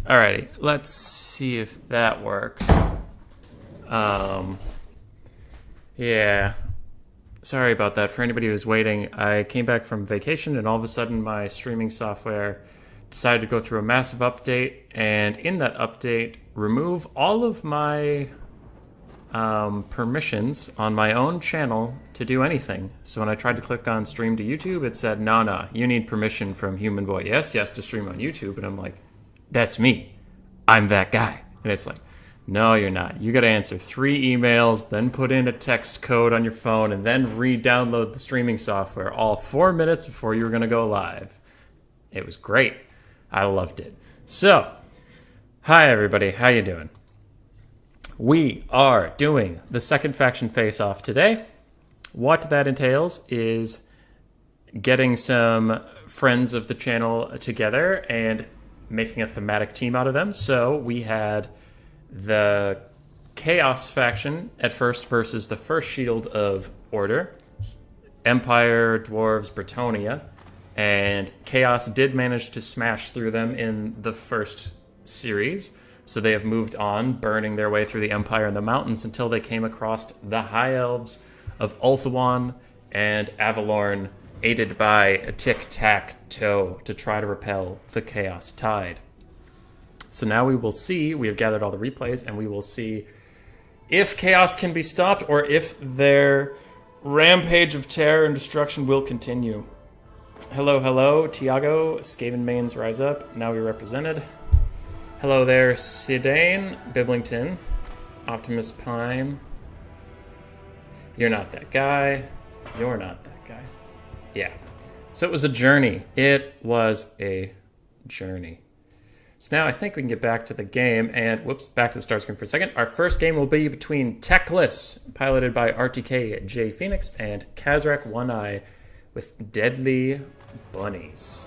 Alrighty, let's see if that works. Yeah. Sorry about that. For anybody who's waiting, I came back from vacation and all of a sudden my streaming software decided to go through a massive update, and in that update, remove all of my permissions on my own channel to do anything. So when I tried to click on stream to YouTube, it said, no, you need permission from Human Boy. Yes, to stream on YouTube. And I'm like, that's me. I'm that guy. And it's like, no, you're not. You got to answer 3 emails, then put in a text code on your phone, and then re-download the streaming software all 4 minutes before you were going to go live. It was great. I loved it. So, hi everybody. How you doing? We are doing the second faction face-off today. What that entails is getting some friends of the channel together and making a thematic team out of them. So we had the Chaos faction at first versus the first Shield of Order, Empire, Dwarves, Bretonnia, and Chaos did manage to smash through them in the first series. So they have moved on, burning their way through the Empire and the mountains until they came across the High Elves of Ulthuan and Avalorn, aided by a tic-tac-toe to try to repel the Chaos Tide. So now we will see, we have gathered all the replays, and we will see if Chaos can be stopped or if their rampage of terror and destruction will continue. Hello, Tiago, Skaven Mains Rise Up, now we represented. Hello there, Sidane, Biblington, Optimus Prime. You're not that guy. You're not that guy. Yeah. So it was a journey. It was a journey. So now I think we can get back to the game and, back to the start screen for a second. Our first game will be between Techless, piloted by RTK J Phoenix, and Kazrak One Eye with Deadly Bunnies.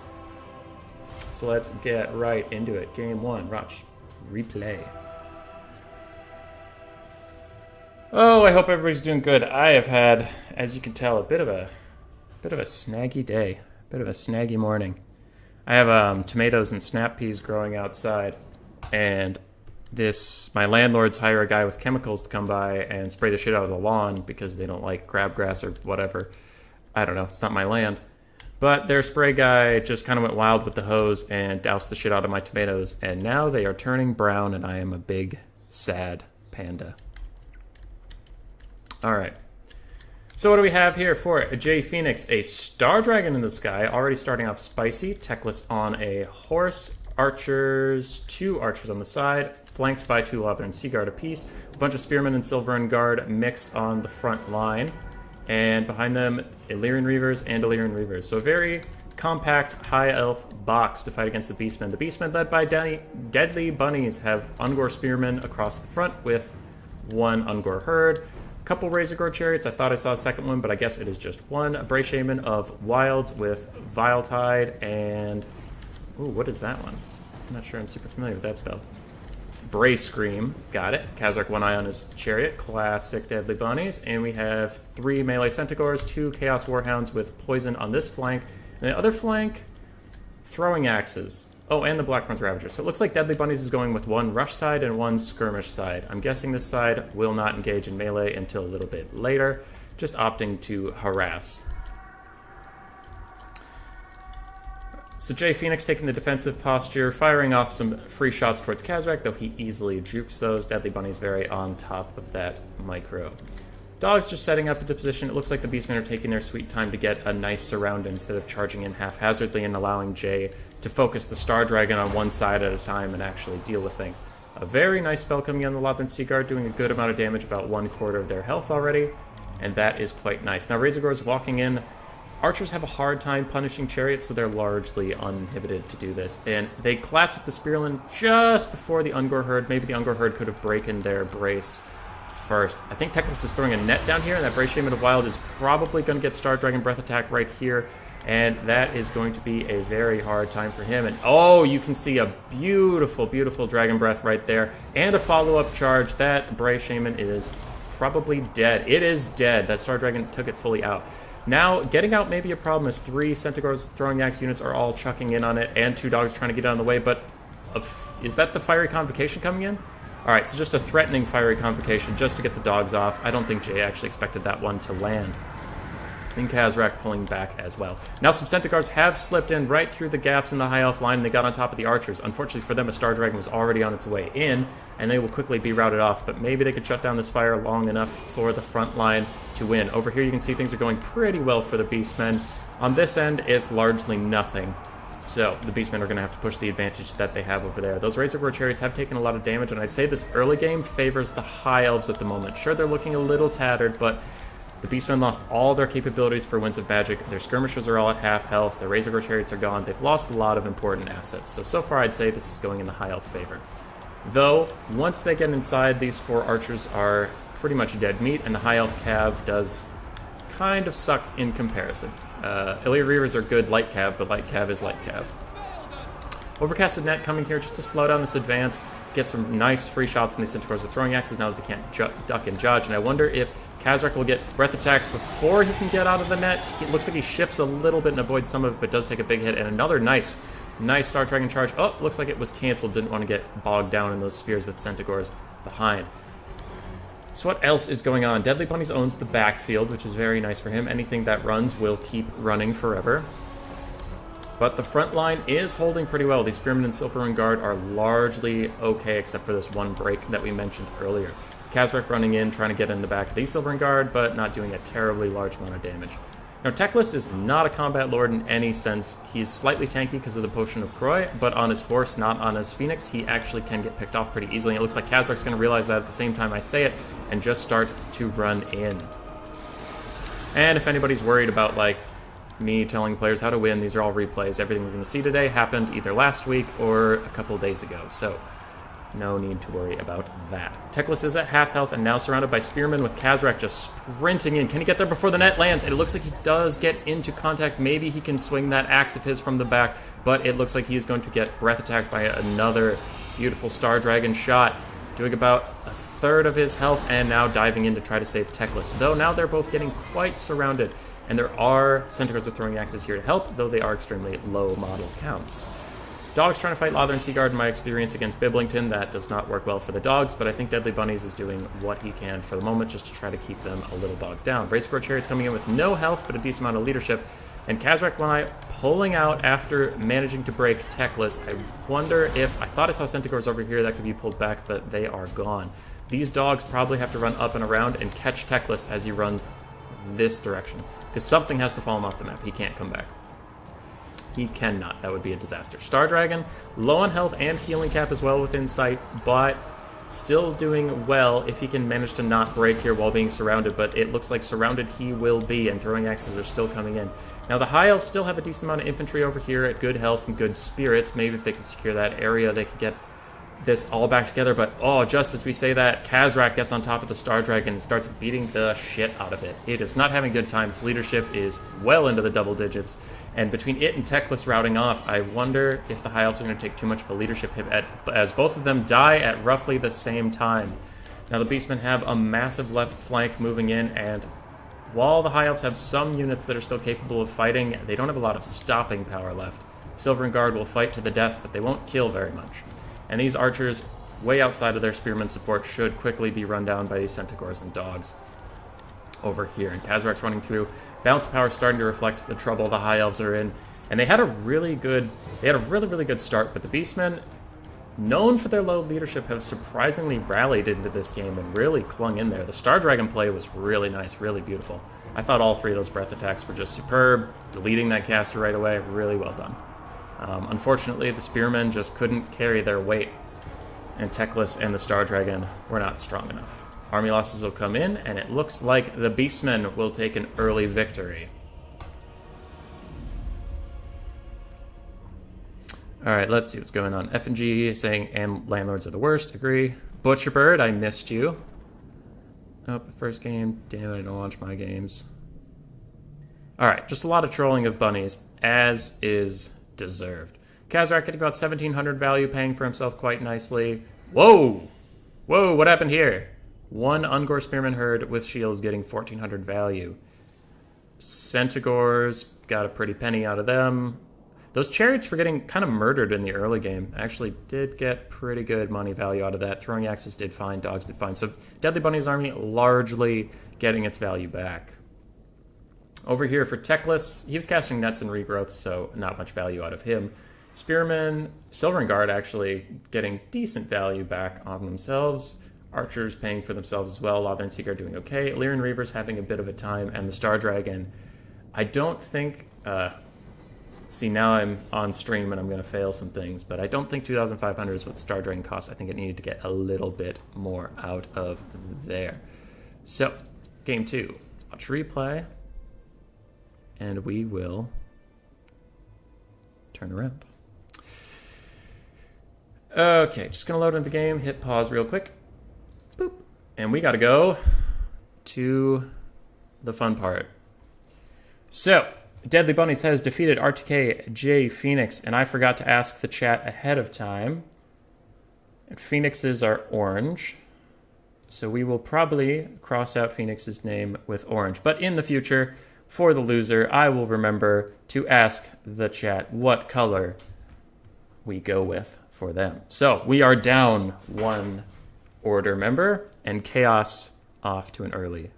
So let's get right into it. Game 1, watch, replay. Oh, I hope everybody's doing good. I have had, as you can tell, a bit of a snaggy day, a bit of a snaggy morning. I have tomatoes and snap peas growing outside, and my landlords hire a guy with chemicals to come by and spray the shit out of the lawn because they don't like crabgrass or whatever. I don't know, it's not my land. But their spray guy just kind of went wild with the hose and doused the shit out of my tomatoes, and now they are turning brown, and I am a big, sad panda. All right. So what do we have here for J Phoenix? A Star Dragon in the sky, already starting off spicy. Techless on a horse. Archers, 2 archers on the side, flanked by 2 Lothern Sea Guard apiece. A bunch of Spearmen and Silvern Guard mixed on the front line. And behind them, Illyrian Reavers and Illyrian Reavers. So a very compact High Elf box to fight against the Beastmen. The Beastmen, led by Deadly Bunnies, have Ungor Spearmen across the front with 1 Ungor Herd. A couple Razor Gore Chariots. I thought I saw a second one, but I guess it is just 1. A Bray Shaman of Wilds with Vile Tide and... Ooh, what is that one? I'm not sure I'm super familiar with that spell. Bray Scream, got it. Kazrak One Eye on his chariot, classic Deadly Bunnies. And we have 3 melee Centaurs, 2 Chaos Warhounds with poison on this flank. And the other flank, throwing axes. Oh, and the Blackhorns Ravager. So it looks like Deadly Bunnies is going with 1 rush side and 1 skirmish side. I'm guessing this side will not engage in melee until a little bit later, just opting to harass. So J Phoenix taking the defensive posture, firing off some free shots towards Kazrak, though he easily jukes those. Deadly Bunny's very on top of that micro. Dogs just setting up into position. It looks like the Beastmen are taking their sweet time to get a nice surround instead of charging in haphazardly and allowing Jay to focus the Star Dragon on one side at a time and actually deal with things. A very nice spell coming on the Lothern Sea Guard, doing a good amount of damage, about 1/4 of their health already, and that is quite nice. Now Razor Gore's walking in. Archers have a hard time punishing chariots, so they're largely uninhibited to do this. And they collapse with the Spearland just before the Ungor Herd. Maybe the Ungor Herd could have broken their brace first. I think Techless is throwing a net down here, and that Bray Shaman of Wild is probably going to get Star Dragon Breath Attack right here. And that is going to be a very hard time for him. And oh, you can see a beautiful, beautiful Dragon Breath right there. And a follow-up charge. That Bray Shaman is probably dead. It is dead. That Star Dragon took it fully out. Now, getting out may be a problem as 3 Centaurs throwing axe units are all chucking in on it, and 2 dogs trying to get out of the way, but Is that the fiery convocation coming in? All right, so just a threatening fiery convocation just to get the dogs off. I don't think Jay actually expected that one to land. And Kazrak pulling back as well. Now some Centaurs have slipped in right through the gaps in the high elf line, and they got on top of the archers. Unfortunately for them, a Star Dragon was already on its way in, and they will quickly be routed off, but maybe they could shut down this fire long enough for the front line to win. Over here you can see things are going pretty well for the Beastmen. On this end, it's largely nothing. So the Beastmen are going to have to push the advantage that they have over there. Those Razorgore Chariots have taken a lot of damage, and I'd say this early game favors the High Elves at the moment. Sure, they're looking a little tattered, but the Beastmen lost all their capabilities for Winds of Magic. Their Skirmishers are all at half health. Their Razorgore Chariots are gone. They've lost a lot of important assets. So far I'd say this is going in the High Elf favor. Though, once they get inside, these 4 archers are pretty much dead meat, and the High Elf Cav does kind of suck in comparison. Illyria Reavers are good light Cav, but light Cav is light Cav. Overcasted Net coming here just to slow down this advance, get some nice free shots in these Centaurs with throwing axes now that they can't duck and judge. And I wonder if Kazrak will get breath attack before he can get out of the net. It looks like he shifts a little bit and avoids some of it, but does take a big hit. And another nice Star Dragon charge. Oh, looks like it was canceled. Didn't want to get bogged down in those spears with Centaurs behind. So what else is going on? Deadly Bunnies owns the backfield, which is very nice for him. Anything that runs will keep running forever. But the front line is holding pretty well. These Spearmen and Silverwing Guard are largely okay, except for this one break that we mentioned earlier. Kazrak running in, trying to get in the back of the Silverwing Guard, but not doing a terribly large amount of damage. Now, Teclis is not a combat lord in any sense. He's slightly tanky because of the Potion of Croy, but on his horse, not on his Phoenix, he actually can get picked off pretty easily. It looks like Kazrak's going to realize that at the same time I say it, and just start to run in. And if anybody's worried about, like, me telling players how to win, these are all replays. Everything we're going to see today happened either last week or a couple days ago, so no need to worry about that. Teclis is at half health and now surrounded by Spearmen with Kazrak just sprinting in. Can he get there before the net lands? And it looks like he does get into contact. Maybe he can swing that axe of his from the back, but it looks like he is going to get breath attacked by another beautiful Star Dragon shot, doing about a third of his health and now diving in to try to save Teclis. Though now they're both getting quite surrounded, and there are Centaurs with throwing axes here to help, though they are extremely low model counts. Dogs trying to fight Lather and Seaguard, in my experience against Biblington, that does not work well for the dogs, but I think Deadly Bunnies is doing what he can for the moment just to try to keep them a little bogged down. Razorgore Chariots coming in with no health, but a decent amount of leadership, and Kazrak pulling out after managing to break Teclis. I wonder if, I thought I saw Centaurs over here that could be pulled back, but they are gone. These dogs probably have to run up and around and catch Teclis as he runs this direction, because something has to fall him off the map. He can't come back. He cannot. That would be a disaster. Star Dragon, low on health and healing cap as well within sight, but still doing well if he can manage to not break here while being surrounded, but it looks like surrounded he will be, and throwing axes are still coming in. Now the High Elves still have a decent amount of infantry over here at good health and good spirits. Maybe if they can secure that area, they could get this all back together, but oh, just as we say that, Kazrak gets on top of the Star Dragon and starts beating the shit out of it. It is not having a good time. Its leadership is well into the double digits, and between it and Teclis routing off, I wonder if the High Elves are going to take too much of a leadership hit as both of them die at roughly the same time. Now the Beastmen have a massive left flank moving in, and while the High Elves have some units that are still capable of fighting, they don't have a lot of stopping power left. Silverwing Guard will fight to the death, but they won't kill very much. And these archers, way outside of their spearman support, should quickly be run down by these Centaurs and dogs over here. And Kazrak's running through. Bounce power starting to reflect the trouble the High Elves are in. And they had a really good start, but the Beastmen, known for their low leadership, have surprisingly rallied into this game and really clung in there. The Star Dragon play was really nice, really beautiful. I thought all three of those breath attacks were just superb. Deleting that caster right away, really well done. Unfortunately, the Spearmen just couldn't carry their weight, and Teclis and the Star Dragon were not strong enough. Army losses will come in, and it looks like the Beastmen will take an early victory. Alright, let's see what's going on. F&G saying, and landlords are the worst. Agree. Butcherbird, I missed you. Oh, the first game. Damn it, I don't watch my games. Alright, just a lot of trolling of bunnies, as is deserved. Kazrak getting about 1,700 value, paying for himself quite nicely. Whoa! Whoa, what happened here? One Ungor Spearman herd with shields getting 1,400 value. Centaurs got a pretty penny out of them. Those chariots for getting kind of murdered in the early game actually did get pretty good money value out of that. Throwing axes did fine, dogs did fine. So Deadly Bunny's army largely getting its value back. Over here for Techless, he was casting nets and regrowths, so not much value out of him. Spearmen, Silver and Guard actually getting decent value back on themselves. Archers paying for themselves as well. Lather and Seeker doing okay. Lyran Reavers having a bit of a time, and the Star Dragon, I don't think... see, now I'm on stream and I'm going to fail some things, but I don't think 2,500 is what the Star Dragon costs. I think it needed to get a little bit more out of there. So, game 2. Watch replay, and we will turn around. Okay, just going to load into the game, hit pause real quick. Boop. And we got to go to the fun part. So, Deadly Bunnies has defeated RTK J Phoenix, and I forgot to ask the chat ahead of time. And Phoenixes are orange, so we will probably cross out Phoenix's name with orange. But in the future, for the loser, I will remember to ask the chat what color we go with for them. So we are down one order member, and Chaos off to an early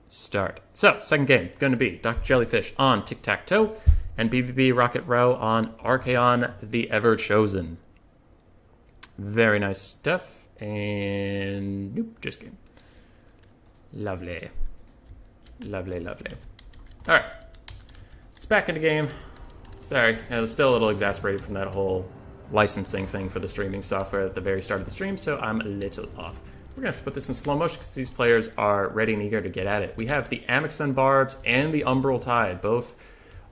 start. So, second game, going to be Dr. Jellyfish on Tic-Tac-Toe, and BBB Rocket Row on Archaon the Ever-Chosen. Very nice stuff, and nope, just kidding. Lovely. Lovely, lovely. Alright, it's back into game. Sorry, I was still a little exasperated from that whole licensing thing for the streaming software at the very start of the stream, so I'm a little off. We're going to have to put this in slow motion because these players are ready and eager to get at it. We have the Amixon Barbs and the Umbral Tide, both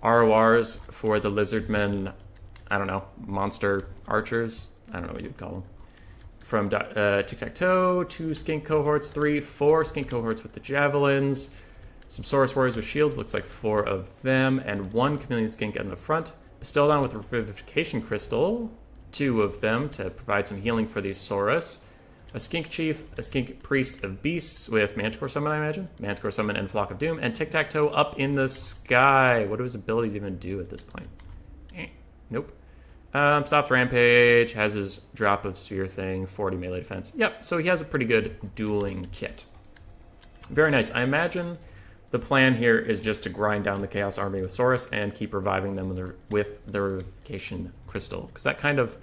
RORs for the Lizardmen, I don't know, monster archers? I don't know what you'd call them. From Tic-Tac-Toe, 2 Skink Cohorts, 3, 4 Skink Cohorts with the Javelins, some Saurus Warriors with shields, looks like 4 of them, and 1 Chameleon Skink in the front. Bestowed with Revivification Crystal, 2 of them to provide some healing for these Saurus. A Skink Chief, a Skink Priest of Beasts with Manticore Summon, I imagine. Manticore Summon and Flock of Doom. And Tic-Tac-Toe up in the sky. What do his abilities even do at this point? Nope. Stops Rampage, has his drop of Sphere thing, 40 melee defense. Yep, so he has a pretty good dueling kit. Very nice. I imagine the plan here is just to grind down the Chaos Army with Saurus and keep reviving them with the Revivification Crystal. Because that kind of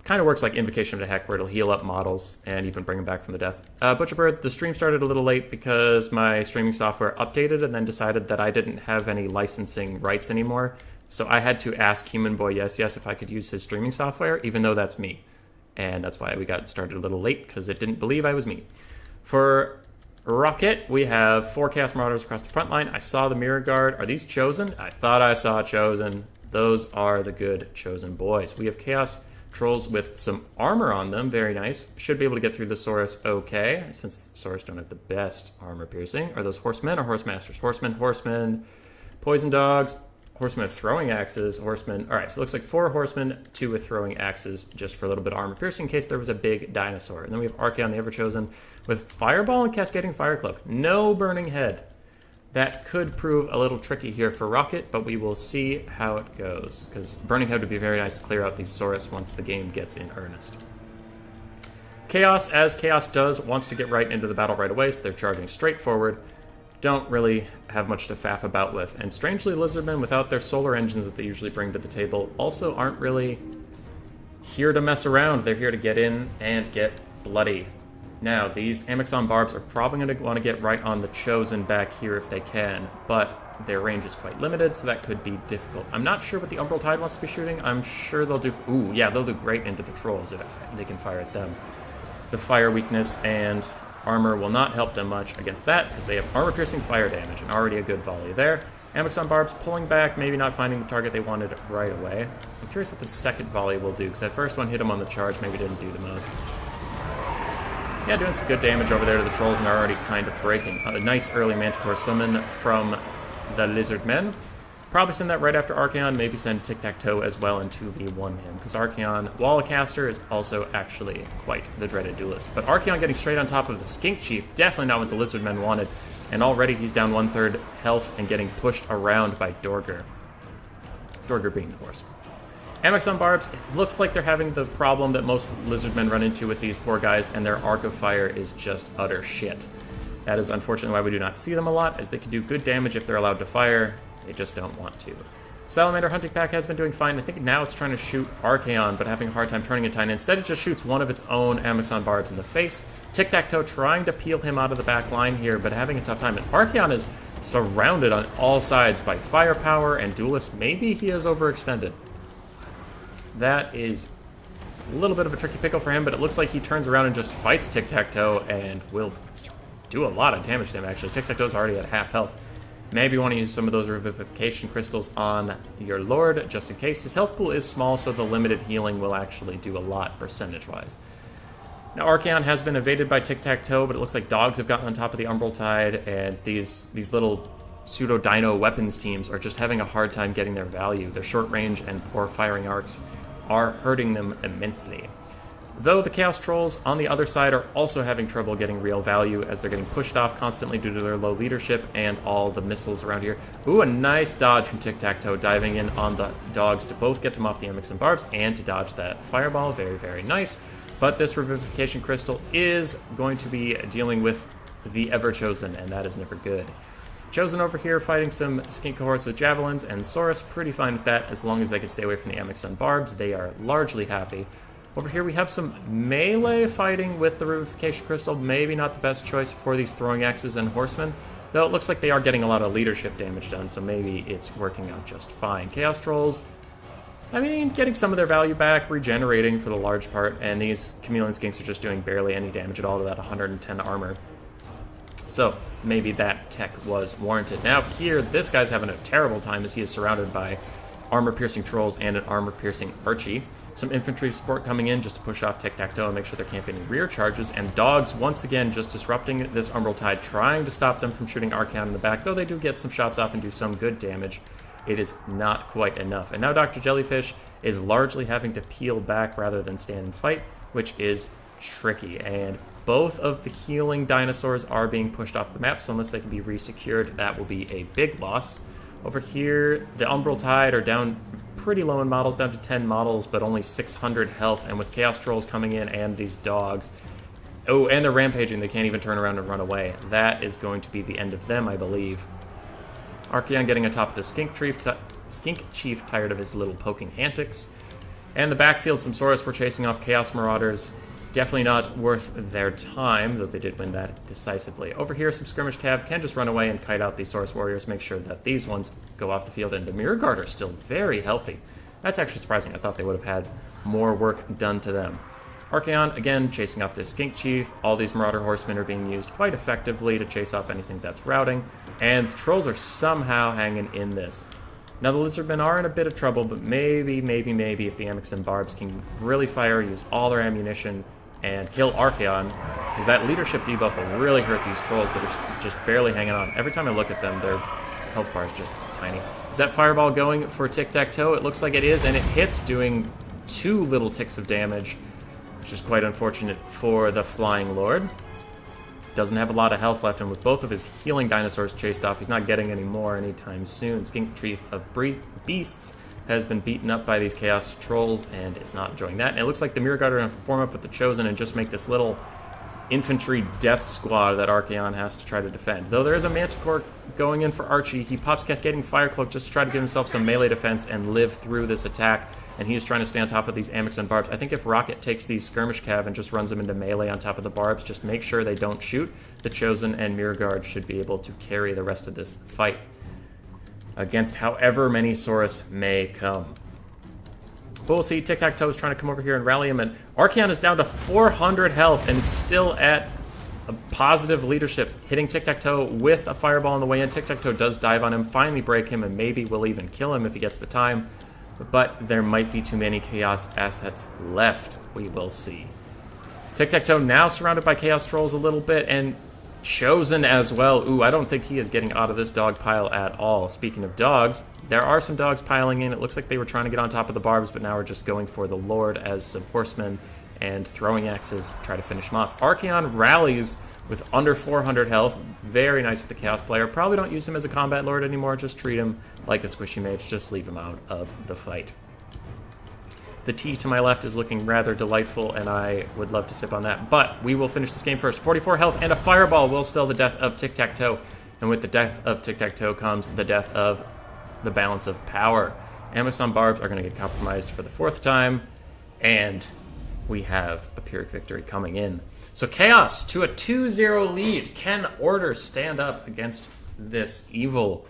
works like Invocation of the Heck, where it'll heal up models and even bring them back from the death. Butcherbird, the stream started a little late because my streaming software updated and then decided that I didn't have any licensing rights anymore. So I had to ask Human Boy Yes Yes if I could use his streaming software, even though that's me. And that's why we got started a little late, because it didn't believe I was me. For Rocket, we have 4 Chaos Marauders across the front line. I saw the Mirror Guard. Are these Chosen? I thought I saw Chosen. Those are the good Chosen boys. We have Chaos Trolls with some armor on them, very nice. Should be able to get through the Saurus okay, since the Saurus don't have the best armor piercing. Are those Horsemen or Horsemasters? Horsemen, Poison Dogs, Horsemen with throwing axes, Horsemen. Alright, so it looks like 4 Horsemen, 2 with throwing axes, just for a little bit of armor piercing in case there was a big dinosaur. And then we have Archaon the Ever-Chosen with Fireball and Cascading Fire Cloak. No Burning Head. That could prove a little tricky here for Rocket, but we will see how it goes, because Burning Head would be very nice to clear out these Saurus once the game gets in earnest. Chaos, as Chaos does, wants to get right into the battle right away, so they're charging straight forward. Don't really have much to faff about with. And strangely, Lizardmen, without their solar engines that they usually bring to the table, also aren't really here to mess around. They're here to get in and get bloody. Now, these Amixon Barbs are probably going to want to get right on the Chosen back here if they can, but their range is quite limited, so that could be difficult. I'm not sure what the Umbral Tide wants to be shooting. I'm sure they'll do... Ooh, yeah, they'll do great into the Trolls if they can fire at them. The fire weakness and armor will not help them much against that, because they have armor-piercing fire damage, and already a good volley there. Amixon Barbs pulling back, maybe not finding the target they wanted right away. I'm curious what the second volley will do, because that first one hit them on the charge, maybe didn't do the most. Yeah, doing some good damage over there to the Trolls, and they're already kind of breaking. A nice early Manticore Summon from the Lizardmen. Probably send that right after Archaon, maybe send Tic-Tac-Toe as well and 2v1 him, because Archaon, while a caster, is also actually quite the dreaded duelist. But Archaon getting straight on top of the Skink Chief, definitely not what the Lizardmen wanted, and already he's down 1/3 health and getting pushed around by Dorger. Dorger being the horse. Amexon Barbs, it looks like they're having the problem that most lizardmen run into with these poor guys, and their arc of fire is just utter shit. That is unfortunately why we do not see them a lot, as they can do good damage if they're allowed to fire. They just don't want to. Salamander Hunting Pack has been doing fine. I think now it's trying to shoot Archaon, but having a hard time turning a tine. Instead, it just shoots one of its own Amexon Barbs in the face. Tic-Tac-Toe trying to peel him out of the back line here, but having a tough time. And Archaon is surrounded on all sides by firepower and duelists. Maybe he is overextended. That is a little bit of a tricky pickle for him, but it looks like he turns around and just fights Tic-Tac-Toe and will do a lot of damage to him, actually. Tic-Tac-Toe's already at half health. Maybe you want to use some of those revivification crystals on your Lord, just in case. His health pool is small, so the limited healing will actually do a lot, percentage-wise. Now, Archaon has been evaded by Tic-Tac-Toe, but it looks like dogs have gotten on top of the Umbral Tide, and these little pseudo-dino weapons teams are just having a hard time getting their value. Their short range and poor firing arcs are hurting them immensely. Though the Chaos Trolls on the other side are also having trouble getting real value, as they're getting pushed off constantly due to their low leadership and all the missiles around here. Ooh, a nice dodge from Tic-Tac-Toe, diving in on the dogs to both get them off the Amexon Barbs and to dodge that fireball. Very, very nice. But this Revivification Crystal is going to be dealing with the Ever-Chosen, and that is never good. Chosen over here fighting some skink cohorts with javelins, and Saurus pretty fine with that as long as they can stay away from the Amexon Barbs. They are largely happy. Over here we have some melee fighting with the Revivification Crystal. Maybe not the best choice for these throwing axes and horsemen, though it looks like they are getting a lot of leadership damage done, so maybe it's working out just fine. Chaos Trolls, I mean, getting some of their value back, regenerating for the large part, and these Chameleon Skinks are just doing barely any damage at all to that 110 armor. So maybe that tech was warranted. Now here, this guy's having a terrible time as he is surrounded by armor-piercing trolls and an armor-piercing Archie. Some infantry support coming in just to push off Tic-Tac-Toe and make sure there can't be any rear charges. And dogs, once again, just disrupting this Umbral Tide, trying to stop them from shooting Archaon in the back. Though they do get some shots off and do some good damage, it is not quite enough. And now Dr. Jellyfish is largely having to peel back rather than stand and fight, which is tricky. And both of the healing dinosaurs are being pushed off the map, so unless they can be resecured, that will be a big loss. Over here, the Umbral Tide are down pretty low in models, down to 10 models, but only 600 health, and with Chaos Trolls coming in and these dogs, oh, and they're rampaging, they can't even turn around and run away. That is going to be the end of them, I believe. Archaon getting atop the Skink Chief, tired of his little poking antics. And the backfield, some Saurus were chasing off Chaos Marauders. Definitely not worth their time, though they did win that decisively. Over here, some Skirmish Cav can just run away and kite out these Saurus Warriors, make sure that these ones go off the field, and the Mirror Guard are still very healthy. That's actually surprising. I thought they would have had more work done to them. Archaon, again, chasing off this Skink Chief. All these Marauder Horsemen are being used quite effectively to chase off anything that's routing, and the Trolls are somehow hanging in this. Now, the Lizardmen are in a bit of trouble, but maybe if the Amexon Barbs can really fire, use all their ammunition, and kill Archaon, because that leadership debuff will really hurt these Trolls that are just barely hanging on. Every time I look at them, their health bar is just tiny. Is that Fireball going for Tic-Tac-Toe? It looks like it is, and it hits, doing 2 little ticks of damage, which is quite unfortunate for the Flying Lord. Doesn't have a lot of health left, and with both of his healing dinosaurs chased off, he's not getting any more anytime soon. Skink Chief of Beasts has been beaten up by these Chaos Trolls and is not enjoying that. And it looks like the Mirror Guard are going to form up with the Chosen and just make this little infantry death squad that Archaon has to try to defend. Though there is a Manticore going in for Archie, he pops Cascading Fire Cloak just to try to give himself some melee defense and live through this attack, and he is trying to stay on top of these Amexon Barbs. I think if Rocket takes these Skirmish Cav and just runs them into melee on top of the Barbs, just make sure they don't shoot, the Chosen and Mirror Guard should be able to carry the rest of this fight against however many Saurus may come. But we'll see. Tic-Tac-Toe is trying to come over here and rally him, and Archaon is down to 400 health and still at a positive leadership, hitting Tic-Tac-Toe with a fireball on the way in. Tic-Tac-Toe does dive on him, finally break him, and maybe will even kill him if he gets the time. But there might be too many Chaos assets left. We will see. Tic-Tac-Toe now surrounded by Chaos Trolls a little bit, and Chosen as well. Ooh, I don't think he is getting out of this dog pile at all. Speaking of dogs, there are some dogs piling in. It looks like they were trying to get on top of the Barbs, but now we're just going for the Lord as some horsemen and throwing axes try to finish him off. Archaon rallies with under 400 health. Very nice for the Chaos player. Probably don't use him as a combat lord anymore. Just treat him like a squishy mage. Just leave him out of the fight. The tea to my left is looking rather delightful, and I would love to sip on that. But we will finish this game first. 44 health, and a fireball will spell the death of Tic-Tac-Toe. And with the death of Tic-Tac-Toe comes the death of the balance of power. Amazon Barbs are going to get compromised for the 4th time, and we have a Pyrrhic victory coming in. So Chaos to a 2-0 lead. Can Order stand up against this evil?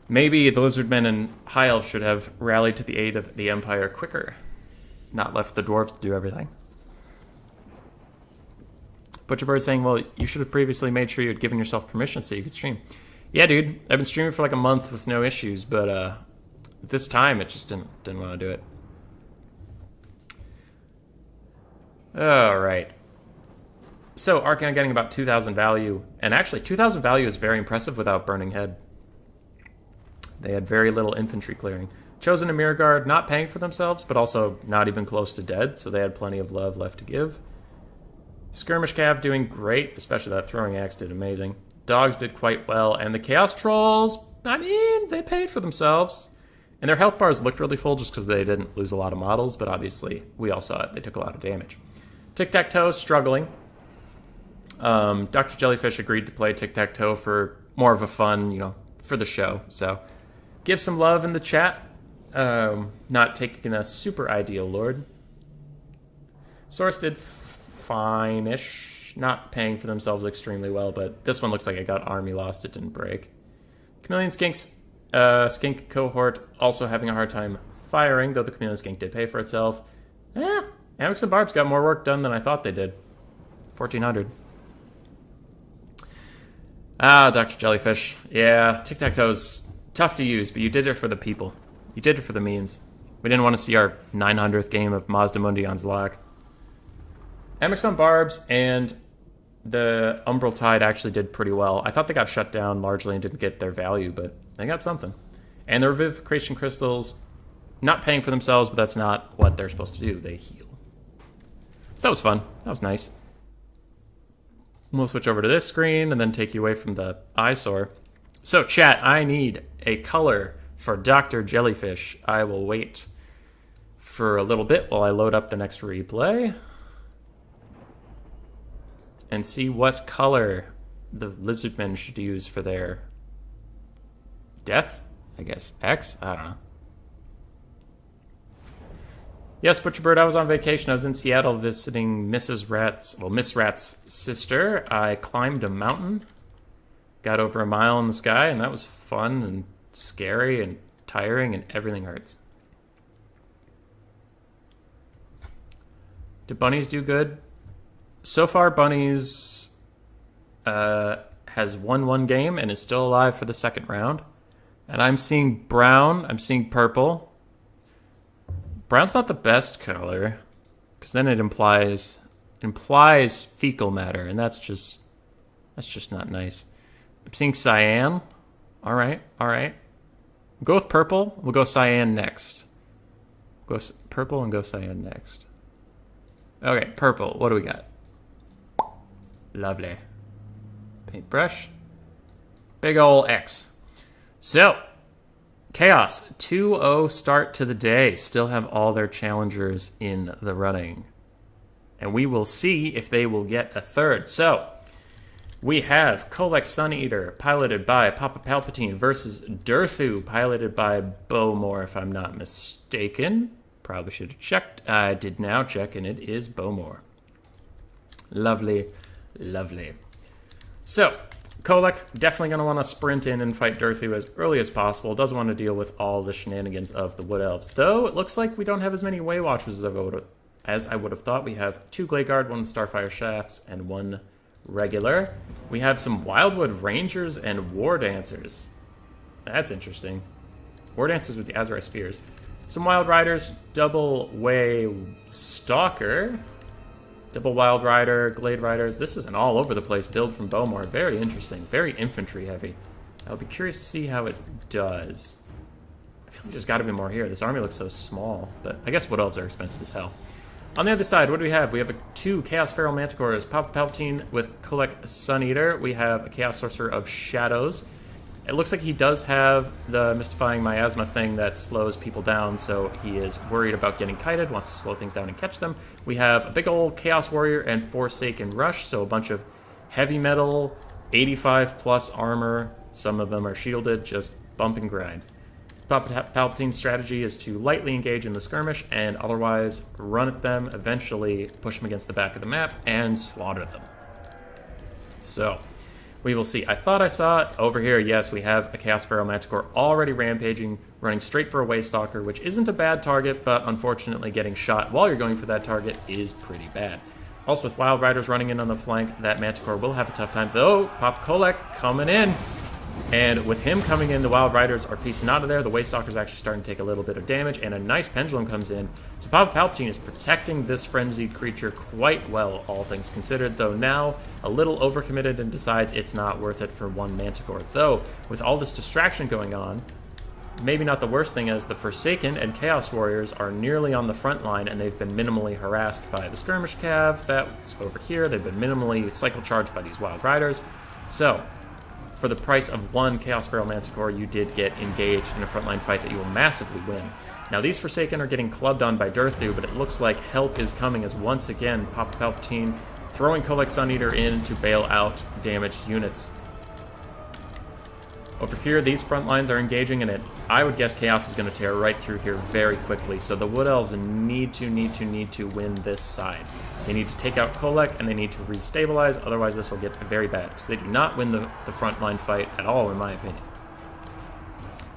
Maybe the Lizardmen and High Elves should have rallied to the aid of the Empire quicker. Not left the dwarves to do everything. Butcherbird saying, well, you should have previously made sure you had given yourself permission so you could stream. Yeah, dude. I've been streaming for like a month with no issues, but this time it just didn't want to do it. All right. So Archaon getting about 2,000 value. And actually, 2,000 value is very impressive without Burning Head. They had very little infantry clearing. Chosen a Mirror Guard, not paying for themselves, but also not even close to dead, so they had plenty of love left to give. Skirmish Cav doing great, especially that Throwing Axe did amazing. Dogs did quite well, and the Chaos Trolls, I mean, they paid for themselves. And their health bars looked really full just because they didn't lose a lot of models, but obviously, we all saw it, they took a lot of damage. Tic-Tac-Toe struggling. Dr. Jellyfish agreed to play Tic-Tac-Toe for more of a fun, for the show, so give some love in the chat. Not taking a super ideal lord. Source did fine-ish. Not paying for themselves extremely well, but this one looks like it got army lost. It didn't break. Chameleon Skink's Skink cohort also having a hard time firing, though the Chameleon Skink did pay for itself. Amix and Barbs got more work done than I thought they did. 1,400. Dr. Jellyfish. Yeah, Tic-Tac-Toe's tough to use, but you did it for the people. You did it for the memes. We didn't want to see our 900th game of Mazda Mundi on Zlak. Amix Barbs and the Umbral Tide actually did pretty well. I thought they got shut down largely and didn't get their value, but they got something. And the Revivification Crystals, not paying for themselves, but that's not what they're supposed to do. They heal. So that was fun. That was nice. We'll switch over to this screen and then take you away from the eyesore. So, chat, I need a color for Dr. Jellyfish. I will wait for a little bit while I load up the next replay and see what color the Lizardmen should use for their death. I guess X? I don't know. Yes, Butcherbird, I was on vacation. I was in Seattle visiting Miss Rat's sister. I climbed a mountain, got over a mile in the sky, and that was fun and scary and tiring, and everything hurts. Did Bunnies do good? So far, Bunnies has won one game and is still alive for the second round. And I'm seeing brown. I'm seeing purple. Brown's not the best color, because then it implies fecal matter, and that's just not nice. I'm seeing cyan. All right. We'll go with purple. We'll go cyan next. Go purple and go cyan next. Okay, purple. What do we got? Lovely. Paintbrush. Big ol' X. So, Chaos, 2-0 start to the day. Still have all their challengers in the running. And we will see if they will get a third. So, we have Kolek Suneater, piloted by Papa Palpatine, versus Durthu, piloted by Bowmore, if I'm not mistaken. Probably should have checked. I did now check, and it is Bowmore. Lovely. So, Kolek definitely going to want to sprint in and fight Durthu as early as possible. Doesn't want to deal with all the shenanigans of the Wood Elves. Though, it looks like we don't have as many Way Watchers as I would have thought. We have 2 Gladeguard, 1 Starfire Shafts, and 1 regular. We have some Wildwood Rangers and War Dancers. That's interesting. War Dancers with the Azrai Spears. Some Wild Riders, Double Way Stalker. Double Wild Rider, Glade Riders. This is an all-over-the-place build from Bowmore. Very interesting. Very infantry-heavy. I'll be curious to see how it does. I feel like there's got to be more here. This army looks so small, but I guess Wood Elves are expensive as hell. On the other side, what do we have? We have two Chaos Feral Manticores, Papa Palpatine with Kolek Sun Eater. We have a Chaos Sorcerer of Shadows. It looks like he does have the Mystifying Miasma thing that slows people down, so he is worried about getting kited, wants to slow things down and catch them. We have a big old Chaos Warrior and Forsaken Rush, so a bunch of heavy metal, 85 plus armor. Some of them are shielded, just bump and grind. Papa Palpatine's strategy is to lightly engage in the skirmish and otherwise run at them, eventually push them against the back of the map and slaughter them. So, we will see. I thought I saw it over here. Yes, we have a Chaos Feral Manticore already rampaging, running straight for a Waystalker, which isn't a bad target, but unfortunately getting shot while you're going for that target is pretty bad. Also, with Wild Riders running in on the flank, that Manticore will have a tough time, though. Papa Kolek coming in. And with him coming in, the Wild Riders are piecing out of there. The Waystalker's actually starting to take a little bit of damage, and a nice Pendulum comes in. So Papa Palpatine is protecting this frenzied creature quite well, all things considered, though now a little overcommitted and decides it's not worth it for one Manticore. Though, with all this distraction going on, maybe not the worst thing is the Forsaken and Chaos Warriors are nearly on the front line, and they've been minimally harassed by the Skirmish Cav that's over here. They've been minimally cycle charged by these Wild Riders. So, for the price of one Chaos Feral Manticore, you did get engaged in a frontline fight that you will massively win. Now, these Forsaken are getting clubbed on by Durthu, but it looks like help is coming as once again Papa Palpatine throwing Kolek Sun Eater in to bail out damaged units. Over here, these front lines are engaging in it. I would guess Chaos is going to tear right through here very quickly, so the Wood Elves need to win this side. They need to take out Kolek, and they need to restabilize, otherwise this will get very bad, because they do not win the front line fight at all, in my opinion.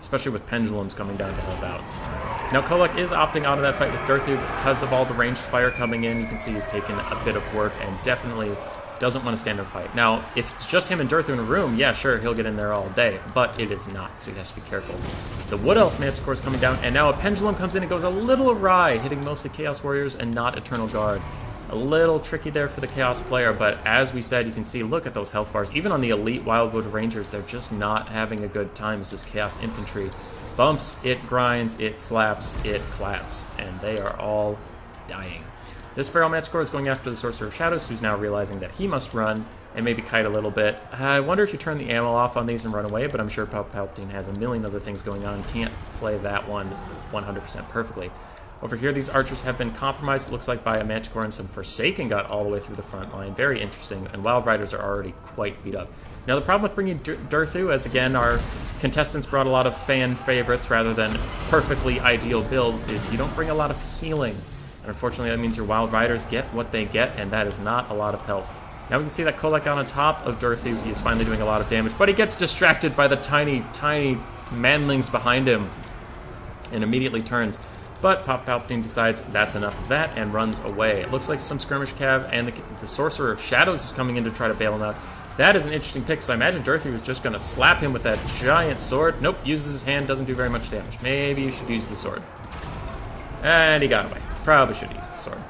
Especially with Pendulums coming down to help out. Now, Kolek is opting out of that fight with Durthu because of all the ranged fire coming in. You can see he's taken a bit of work and definitely doesn't want to stand and fight. Now, if it's just him and Durthu in a room, yeah, sure, he'll get in there all day, but it is not, so he has to be careful. The Wood Elf Manticore is coming down, and now a Pendulum comes in and goes a little awry, hitting mostly Chaos Warriors and not Eternal Guard. A little tricky there for the Chaos player, but as we said, you can see, look at those health bars. Even on the elite Wildwood Rangers, they're just not having a good time as this Chaos Infantry bumps, it grinds, it slaps, it claps, and they are all dying. This Feral Manticore is going after the Sorcerer of Shadows, who's now realizing that he must run and maybe kite a little bit. I wonder if you turn the ammo off on these and run away, but I'm sure Papa Palpatine has a million other things going on and can't play that one 100% perfectly. Over here, these archers have been compromised, it looks like, by a Manticore, and some Forsaken got all the way through the front line. Very interesting, and Wild Riders are already quite beat up. Now, the problem with bringing Durthu, as again, our contestants brought a lot of fan favorites rather than perfectly ideal builds, is you don't bring a lot of healing. And unfortunately, that means your Wild Riders get what they get, and that is not a lot of health. Now we can see that Kolek on top of Durthu. He is finally doing a lot of damage, but he gets distracted by the tiny manlings behind him and immediately turns. But Papa Palpatine decides that's enough of that and runs away. It looks like some Skirmish Cav and the Sorcerer of Shadows is coming in to try to bail him out. That is an interesting pick, so I imagine Durthu was just going to slap him with that giant sword. Nope, uses his hand, doesn't do very much damage. Maybe you should use the sword. And he got away. Probably should have used the sword.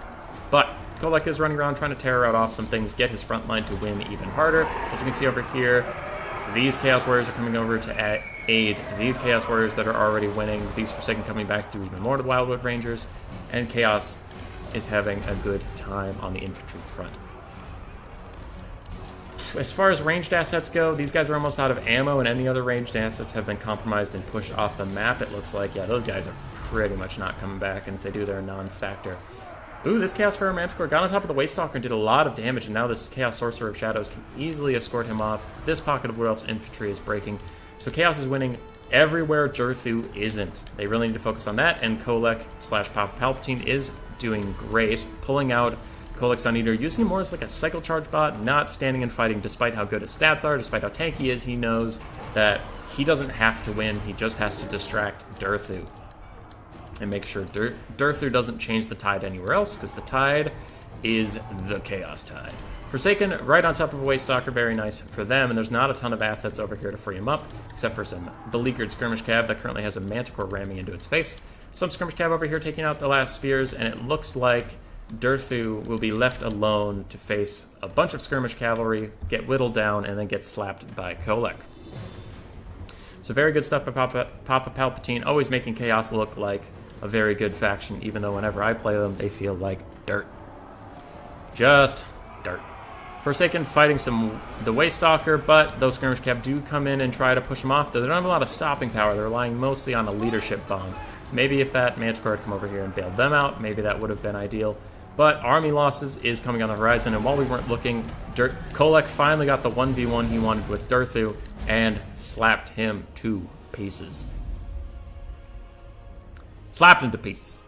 But Kolek is running around trying to tear out off some things, get his front line to win even harder. As we can see over here, these Chaos Warriors are coming over to aid these Chaos Warriors that are already winning. These Forsaken coming back to do even more to the Wildwood Rangers. And Chaos is having a good time on the infantry front. As far as ranged assets go, these guys are almost out of ammo, and any other ranged assets have been compromised and pushed off the map, it looks like. Yeah, those guys are pretty much not coming back, and if they do, they're a non-factor. Ooh, this Chaos Feral Manticore got on top of the Waystalker and did a lot of damage, and now this Chaos Sorcerer of Shadows can easily escort him off. This pocket of Wood Elf infantry is breaking, so Chaos is winning everywhere Durthu isn't. They really need to focus on that, and Kolek / Papa Palpatine is doing great, pulling out Kolek Sun Eater, using him more as like a cycle charge bot, not standing and fighting despite how good his stats are, despite how tanky he is. He knows that he doesn't have to win, he just has to distract Durthu. And make sure Durthu doesn't change the tide anywhere else, because the tide is the Chaos Tide. Forsaken, right on top of a Waystalker, very nice for them, and there's not a ton of assets over here to free him up, except for some beleaguered Skirmish Cav that currently has a Manticore ramming into its face. Some Skirmish Cav over here taking out the last spears, and it looks like Durthu will be left alone to face a bunch of Skirmish Cavalry, get whittled down, and then get slapped by Kolek. So very good stuff by Papa Palpatine, always making Chaos look like a very good faction, even though whenever I play them, they feel like dirt. Just dirt. Forsaken fighting the Waystalker, but those skirmish cap do come in and try to push them off. Though they don't have a lot of stopping power. They're relying mostly on a leadership bomb. Maybe if that Manticore had come over here and bailed them out, maybe that would have been ideal. But army losses is coming on the horizon, and while we weren't looking, Kolek finally got the 1v1 he wanted with Durthu and slapped him to pieces. Slapped him to pieces.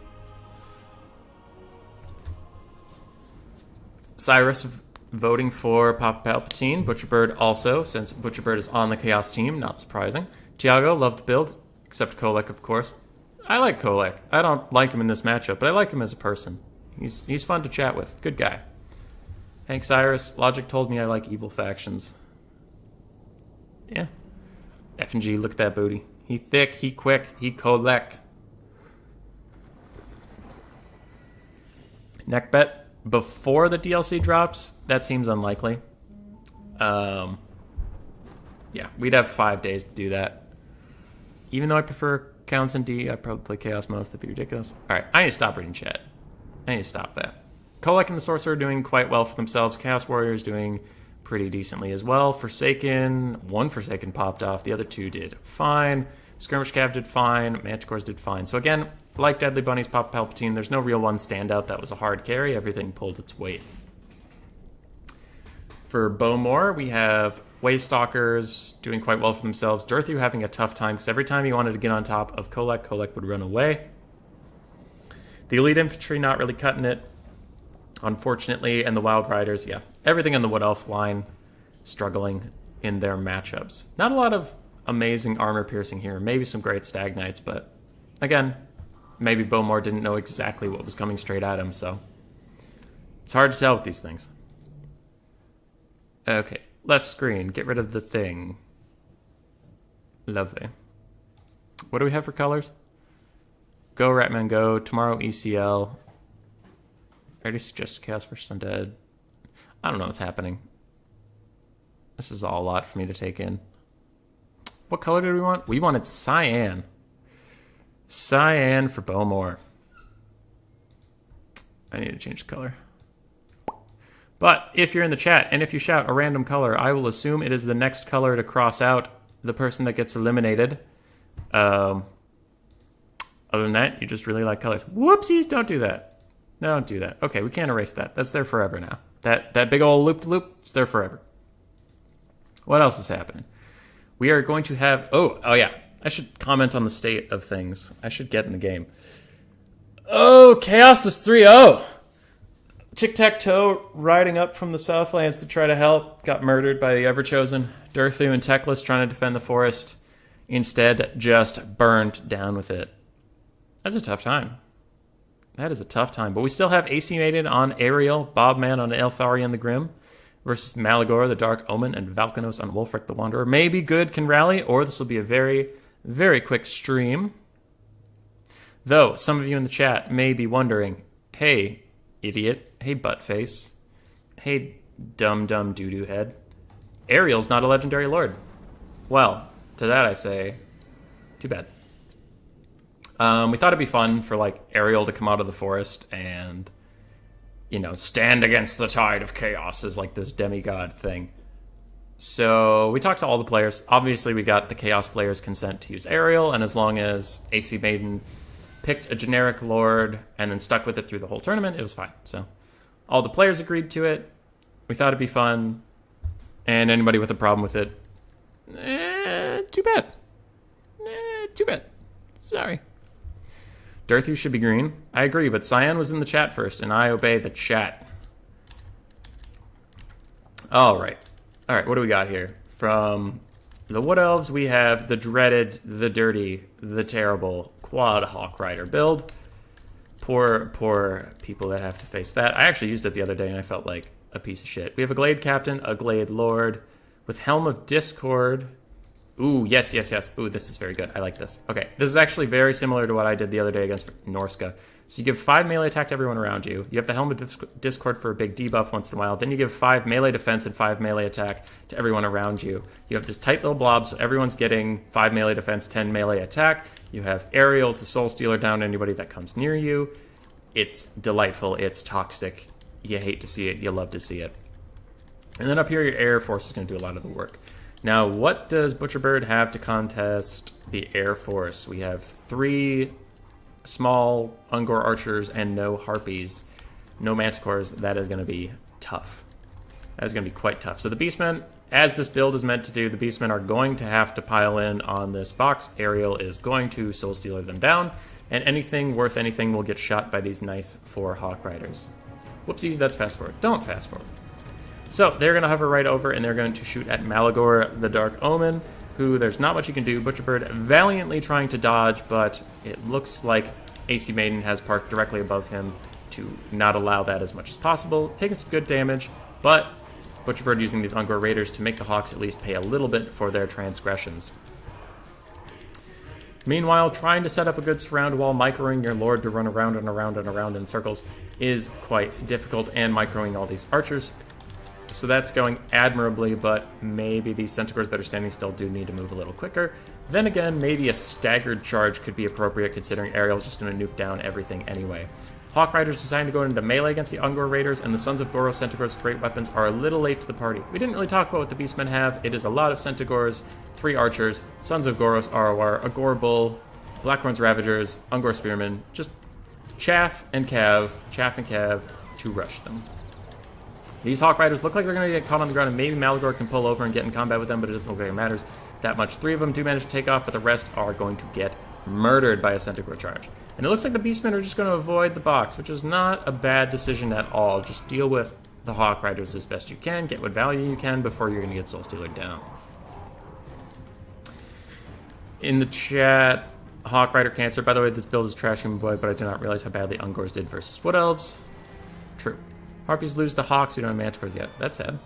Cyrus voting for Papa Palpatine. Butcherbird also, since Butcherbird is on the Chaos team, not surprising. Tiago loved the build, except Kolek, of course. I like Kolek. I don't like him in this matchup, but I like him as a person. He's fun to chat with. Good guy. Hank Cyrus, Logic told me I like evil factions. Yeah. F&G, look at that booty. He thick, he quick, he Kolek. Neck bet before the DLC drops? That seems unlikely. Yeah, we'd have 5 days to do that. Even though I prefer Counts and D, I'd probably play Chaos most. That'd be ridiculous. Alright, I need to stop reading chat. I need to stop that. Kolek and the Sorcerer are doing quite well for themselves. Chaos Warriors doing pretty decently as well. One Forsaken popped off. The other two did fine. Skirmish Cav did fine. Manticores did fine. So again, like Deadly Bunny's Papa Palpatine, there's no real one standout that was a hard carry. Everything pulled its weight. For Bowmore, we have Waystalkers doing quite well for themselves. Durthu having a tough time because every time he wanted to get on top of Kolek, Kolek would run away. The Elite Infantry not really cutting it, unfortunately, and the Wild Riders, yeah. Everything on the Wood Elf line struggling in their matchups. Not a lot of amazing armor piercing here. Maybe some great Stag Knights, but again, maybe Bowmore didn't know exactly what was coming straight at him, so it's hard to tell with these things. Okay, left screen. Get rid of the thing. Lovely. What do we have for colors? Go, Ratman, go. Tomorrow, ECL. I already suggested Chaos vs. Undead. I don't know what's happening. This is all a lot for me to take in. What color did we want? We wanted cyan. Cyan for Bowmore. I need to change the color. But if you're in the chat, and if you shout a random color, I will assume it is the next color to cross out the person that gets eliminated. Other than that, you just really like colors. Whoopsies, don't do that. No, don't do that. Okay, we can't erase that. That's there forever now. That big old loop-loop, it's there forever. What else is happening? We are going to have... Oh, yeah. I should comment on the state of things. I should get in the game. Oh, Chaos is 3-0. Tic-Tac-Toe riding up from the Southlands to try to help. Got murdered by the Everchosen. Durthu and Teclis trying to defend the forest. Instead, just burned down with it. That's a tough time. That is a tough time. But we still have AC Maiden on Ariel, Bobman on Eltharion the Grim, versus Malagor the Dark Omen, and Valkanos on Wolfric the Wanderer. Maybe good can rally, or this will be a very, very quick stream. Though, some of you in the chat may be wondering, hey, idiot, hey, buttface, hey, dumb doo-doo head, Ariel's not a legendary lord. Well, to that I say, too bad. We thought it'd be fun for, like, Ariel to come out of the forest and, you know, stand against the tide of chaos as, like, this demigod thing. So we talked to all the players. Obviously, we got the Chaos players' consent to use Ariel, and as long as AC Maiden picked a generic lord and then stuck with it through the whole tournament, it was fine. So all the players agreed to it. We thought it'd be fun. And anybody with a problem with it, too bad. Too bad. Sorry. Durthu should be green. I agree, but Cyan was in the chat first, and I obey the chat. All right, what do we got here? From the Wood Elves, we have the dreaded, the dirty, the terrible Quad Hawk Rider build. Poor people that have to face that. I actually used it the other day, and I felt like a piece of shit. We have a Glade Captain, a Glade Lord, with Helm of Discord. Ooh, yes. Ooh, this is very good. I like this. Okay, this is actually very similar to what I did the other day against Norska. So you give 5 melee attack to everyone around you. You have the Helm of Discord for a big debuff once in a while. Then you give 5 melee defense and 5 melee attack to everyone around you. You have this tight little blob, so everyone's getting 5 melee defense, 10 melee attack. You have Ariel to Soul Stealer down anybody that comes near you. It's delightful. It's toxic. You hate to see it. You love to see it. And then up here, your Air Force is going to do a lot of the work. Now, what does Butcherbird have to contest the Air Force? We have 3 small Ungor archers and no harpies, no manticores. That is going to be tough. That is going to be quite tough. So the Beastmen, as this build is meant to do, the Beastmen are going to have to pile in on this box. Ariel is going to Soul Stealer them down, and anything worth anything will get shot by these nice 4 Hawk Riders. Whoopsies, that's fast forward. Don't fast forward. So they're going to hover right over, and they're going to shoot at Malagor, the Dark Omen, who there's not much you can do. Butcherbird valiantly trying to dodge, but it looks like AC Maiden has parked directly above him to not allow that as much as possible. Taking some good damage, but Butcherbird using these Ungor Raiders to make the Hawks at least pay a little bit for their transgressions. Meanwhile, trying to set up a good surround wall, microing your Lord to run around and around and around in circles is quite difficult, and microing all these archers. So that's going admirably, but maybe these Centaurs that are standing still do need to move a little quicker. Then again, maybe a staggered charge could be appropriate, considering Ariel's just going to nuke down everything anyway. Hawk Riders designed to go into melee against the Ungor Raiders, and the Sons of Goros Centaurs' great weapons are a little late to the party. We didn't really talk about what the Beastmen have. It is a lot of Centaurs, 3 archers, Sons of Goros, Arawar, a Gore Bull, Blackhorn's Ravagers, Ungor Spearmen, just chaff and cav to rush them. These Hawk Riders look like they're going to get caught on the ground, and maybe Malagor can pull over and get in combat with them, but it doesn't look like it matters that much. 3 of them do manage to take off, but the rest are going to get murdered by a Centaur charge. And it looks like the Beastmen are just going to avoid the box, which is not a bad decision at all. Just deal with the Hawk Riders as best you can, get what value you can before you're going to get Soul Stealer down. In the chat, Hawk Rider Cancer, by the way, this build is trash, Human Boy, but I did not realize how badly Ungors did versus Wood Elves. True. Harpies lose to Hawks, we don't have Manticores yet. That's sad.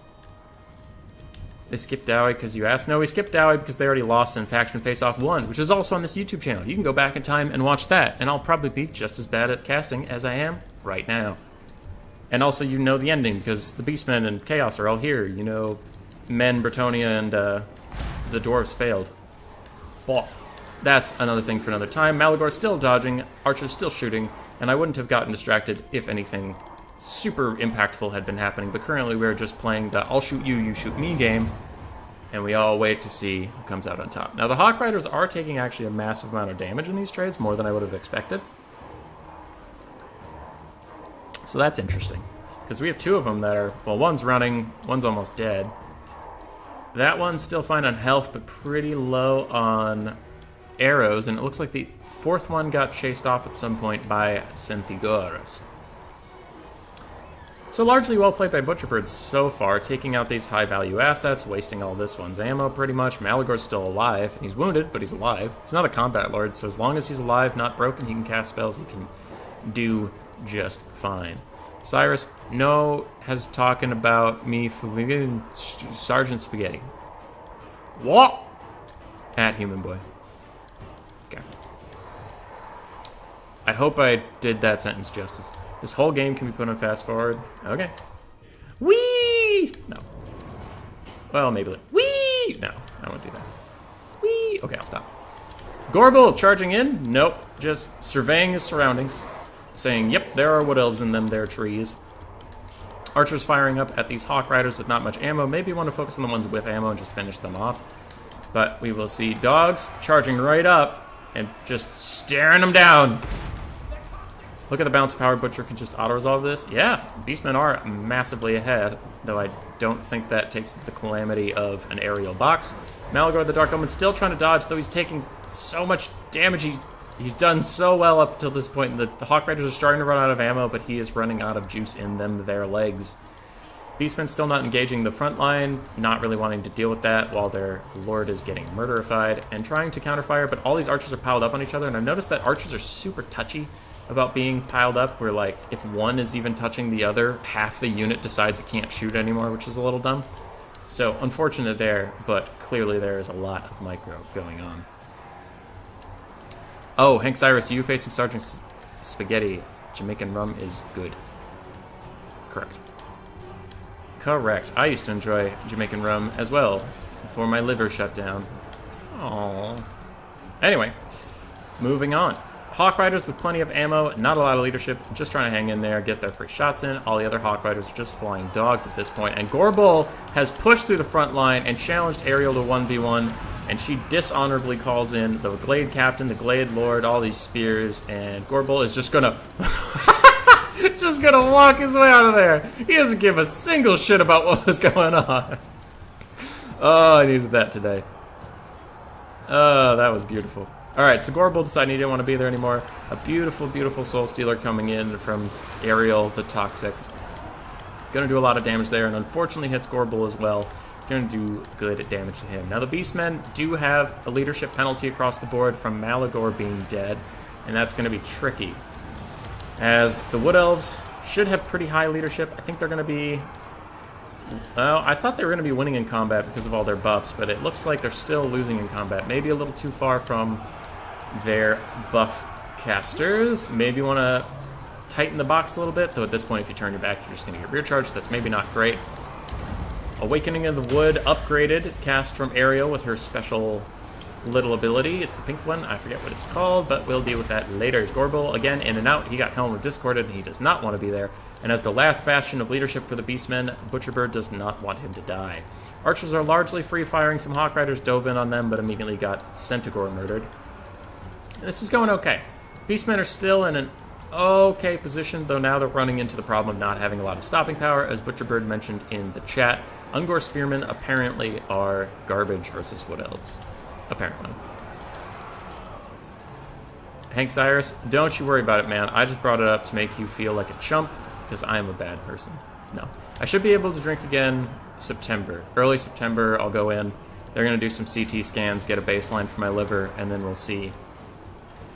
They skipped Dowie because you asked? No, we skipped Dowie because they already lost in Faction Faceoff 1, which is also on this YouTube channel. You can go back in time and watch that, and I'll probably be just as bad at casting as I am right now. And also, you know the ending, because the Beastmen and Chaos are all here. You know, Men, Bretonia, and the Dwarves failed. Ball. That's another thing for another time. Malagor's still dodging, Archer's still shooting, and I wouldn't have gotten distracted if anything super impactful had been happening, but currently we're just playing the I'll shoot you, you shoot me game, and we all wait to see who comes out on top. Now, the Hawk Riders are taking actually a massive amount of damage in these trades, more than I would have expected. So that's interesting, because we have 2 of them that are, well, one's running, one's almost dead. That one's still fine on health, but pretty low on arrows, and it looks like the 4th one got chased off at some point by Centigoros. So largely well played by Butcherbird so far, taking out these high-value assets, wasting all this one's ammo pretty much. Malagor's still alive. He's wounded, but he's alive. He's not a combat lord, so as long as he's alive, not broken, he can cast spells, he can do just fine. Cyrus, no, has talking about me for Sergeant Spaghetti. What? At Human Boy. Okay. I hope I did that sentence justice. This whole game can be put on fast forward. Okay. Whee! No. Well, maybe like, whee! No, I won't do that. Whee! Okay, I'll stop. Gorbel charging in? Nope. Just surveying his surroundings. Saying, yep, there are Wood Elves in them, there are trees. Archers firing up at these Hawk Riders with not much ammo. Maybe you want to focus on the ones with ammo and just finish them off. But we will see dogs charging right up and just staring them down. Look at the bounce power. Butcher can just auto-resolve this. Yeah, Beastmen are massively ahead, though I don't think that takes the calamity of an aerial box. Malagor the Dark Omen's still trying to dodge, though he's taking so much damage. He's done so well up till this point. The Hawk Riders are starting to run out of ammo, but he is running out of juice in their legs. Beastmen still not engaging the front line, not really wanting to deal with that while their Lord is getting murderified and trying to counterfire, but all these archers are piled up on each other, and I've noticed that archers are super touchy about being piled up, where like if one is even touching the other, half the unit decides it can't shoot anymore, which is a little dumb. So unfortunate there, but clearly there is a lot of micro going on. Oh, Hank Cyrus, you facing Sergeant Spaghetti. Jamaican rum is good. Correct. Correct. I used to enjoy Jamaican rum as well before my liver shut down. Aww. Anyway, moving on. Hawk Riders with plenty of ammo, not a lot of leadership, just trying to hang in there, get their free shots in. All the other Hawk Riders are just flying dogs at this point. And Gorbel has pushed through the front line and challenged Ariel to 1v1, and she dishonorably calls in the Glade Captain, the Glade Lord, all these spears, and Gorbel is just gonna walk his way out of there. He doesn't give a single shit about what was going on. Oh, I needed that today. Oh, that was beautiful. Alright, so Gorbel decided he didn't want to be there anymore. A beautiful, beautiful Soul Stealer coming in from Ariel the Toxic. Gonna do a lot of damage there, and unfortunately hits Gorbel as well. Gonna do good damage to him. Now the Beastmen do have a leadership penalty across the board from Malagor being dead, and that's gonna be tricky. As the Wood Elves should have pretty high leadership. I think they're gonna be... Well, I thought they were going to be winning in combat because of all their buffs, but it looks like they're still losing in combat. Maybe a little too far from their buff casters. Maybe want to tighten the box a little bit, though at this point, if you turn your back, you're just going to get rear charged. That's maybe not great. Awakening of the Wood upgraded, cast from Ariel with her special little ability. It's the pink one. I forget what it's called, but we'll deal with that later. Gorbel, again, in and out. He got Helm of Discorded, and he does not want to be there. And as the last bastion of leadership for the Beastmen, Butcherbird does not want him to die. Archers are largely free-firing. Some Hawk Riders dove in on them, but immediately got Centaur murdered. This is going okay. Beastmen are still in an okay position, though now they're running into the problem of not having a lot of stopping power, as Butcherbird mentioned in the chat. Ungor Spearmen apparently are garbage versus Wood Elves. Apparently. Hank Cyrus, don't you worry about it, man. I just brought it up to make you feel like a chump, because I am a bad person. No. I should be able to drink again September. Early September, I'll go in. They're going to do some CT scans, get a baseline for my liver, and then we'll see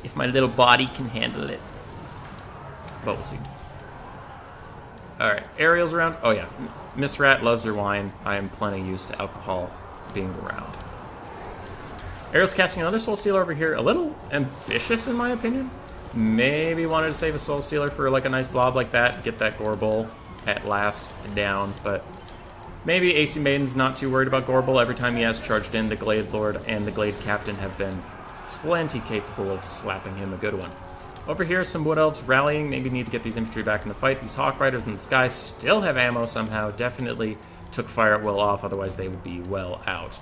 if my little body can handle it. But we'll see. Alright, Ariel's around. Oh yeah, Miss Rat loves her wine. I am plenty used to alcohol being around. Ariel's casting another Soul Stealer over here. A little ambitious, in my opinion. Maybe wanted to save a Soul Stealer for like a nice blob like that. Get that Gorbel at last down. But maybe AC Maiden's not too worried about Gorbel. Every time he has charged in, the Glade Lord and the Glade Captain have been plenty capable of slapping him a good one. Over here, some Wood Elves rallying. Maybe need to get these infantry back in the fight. These Hawk Riders in the sky still have ammo somehow. Definitely took fire at will off. Otherwise, they would be well out.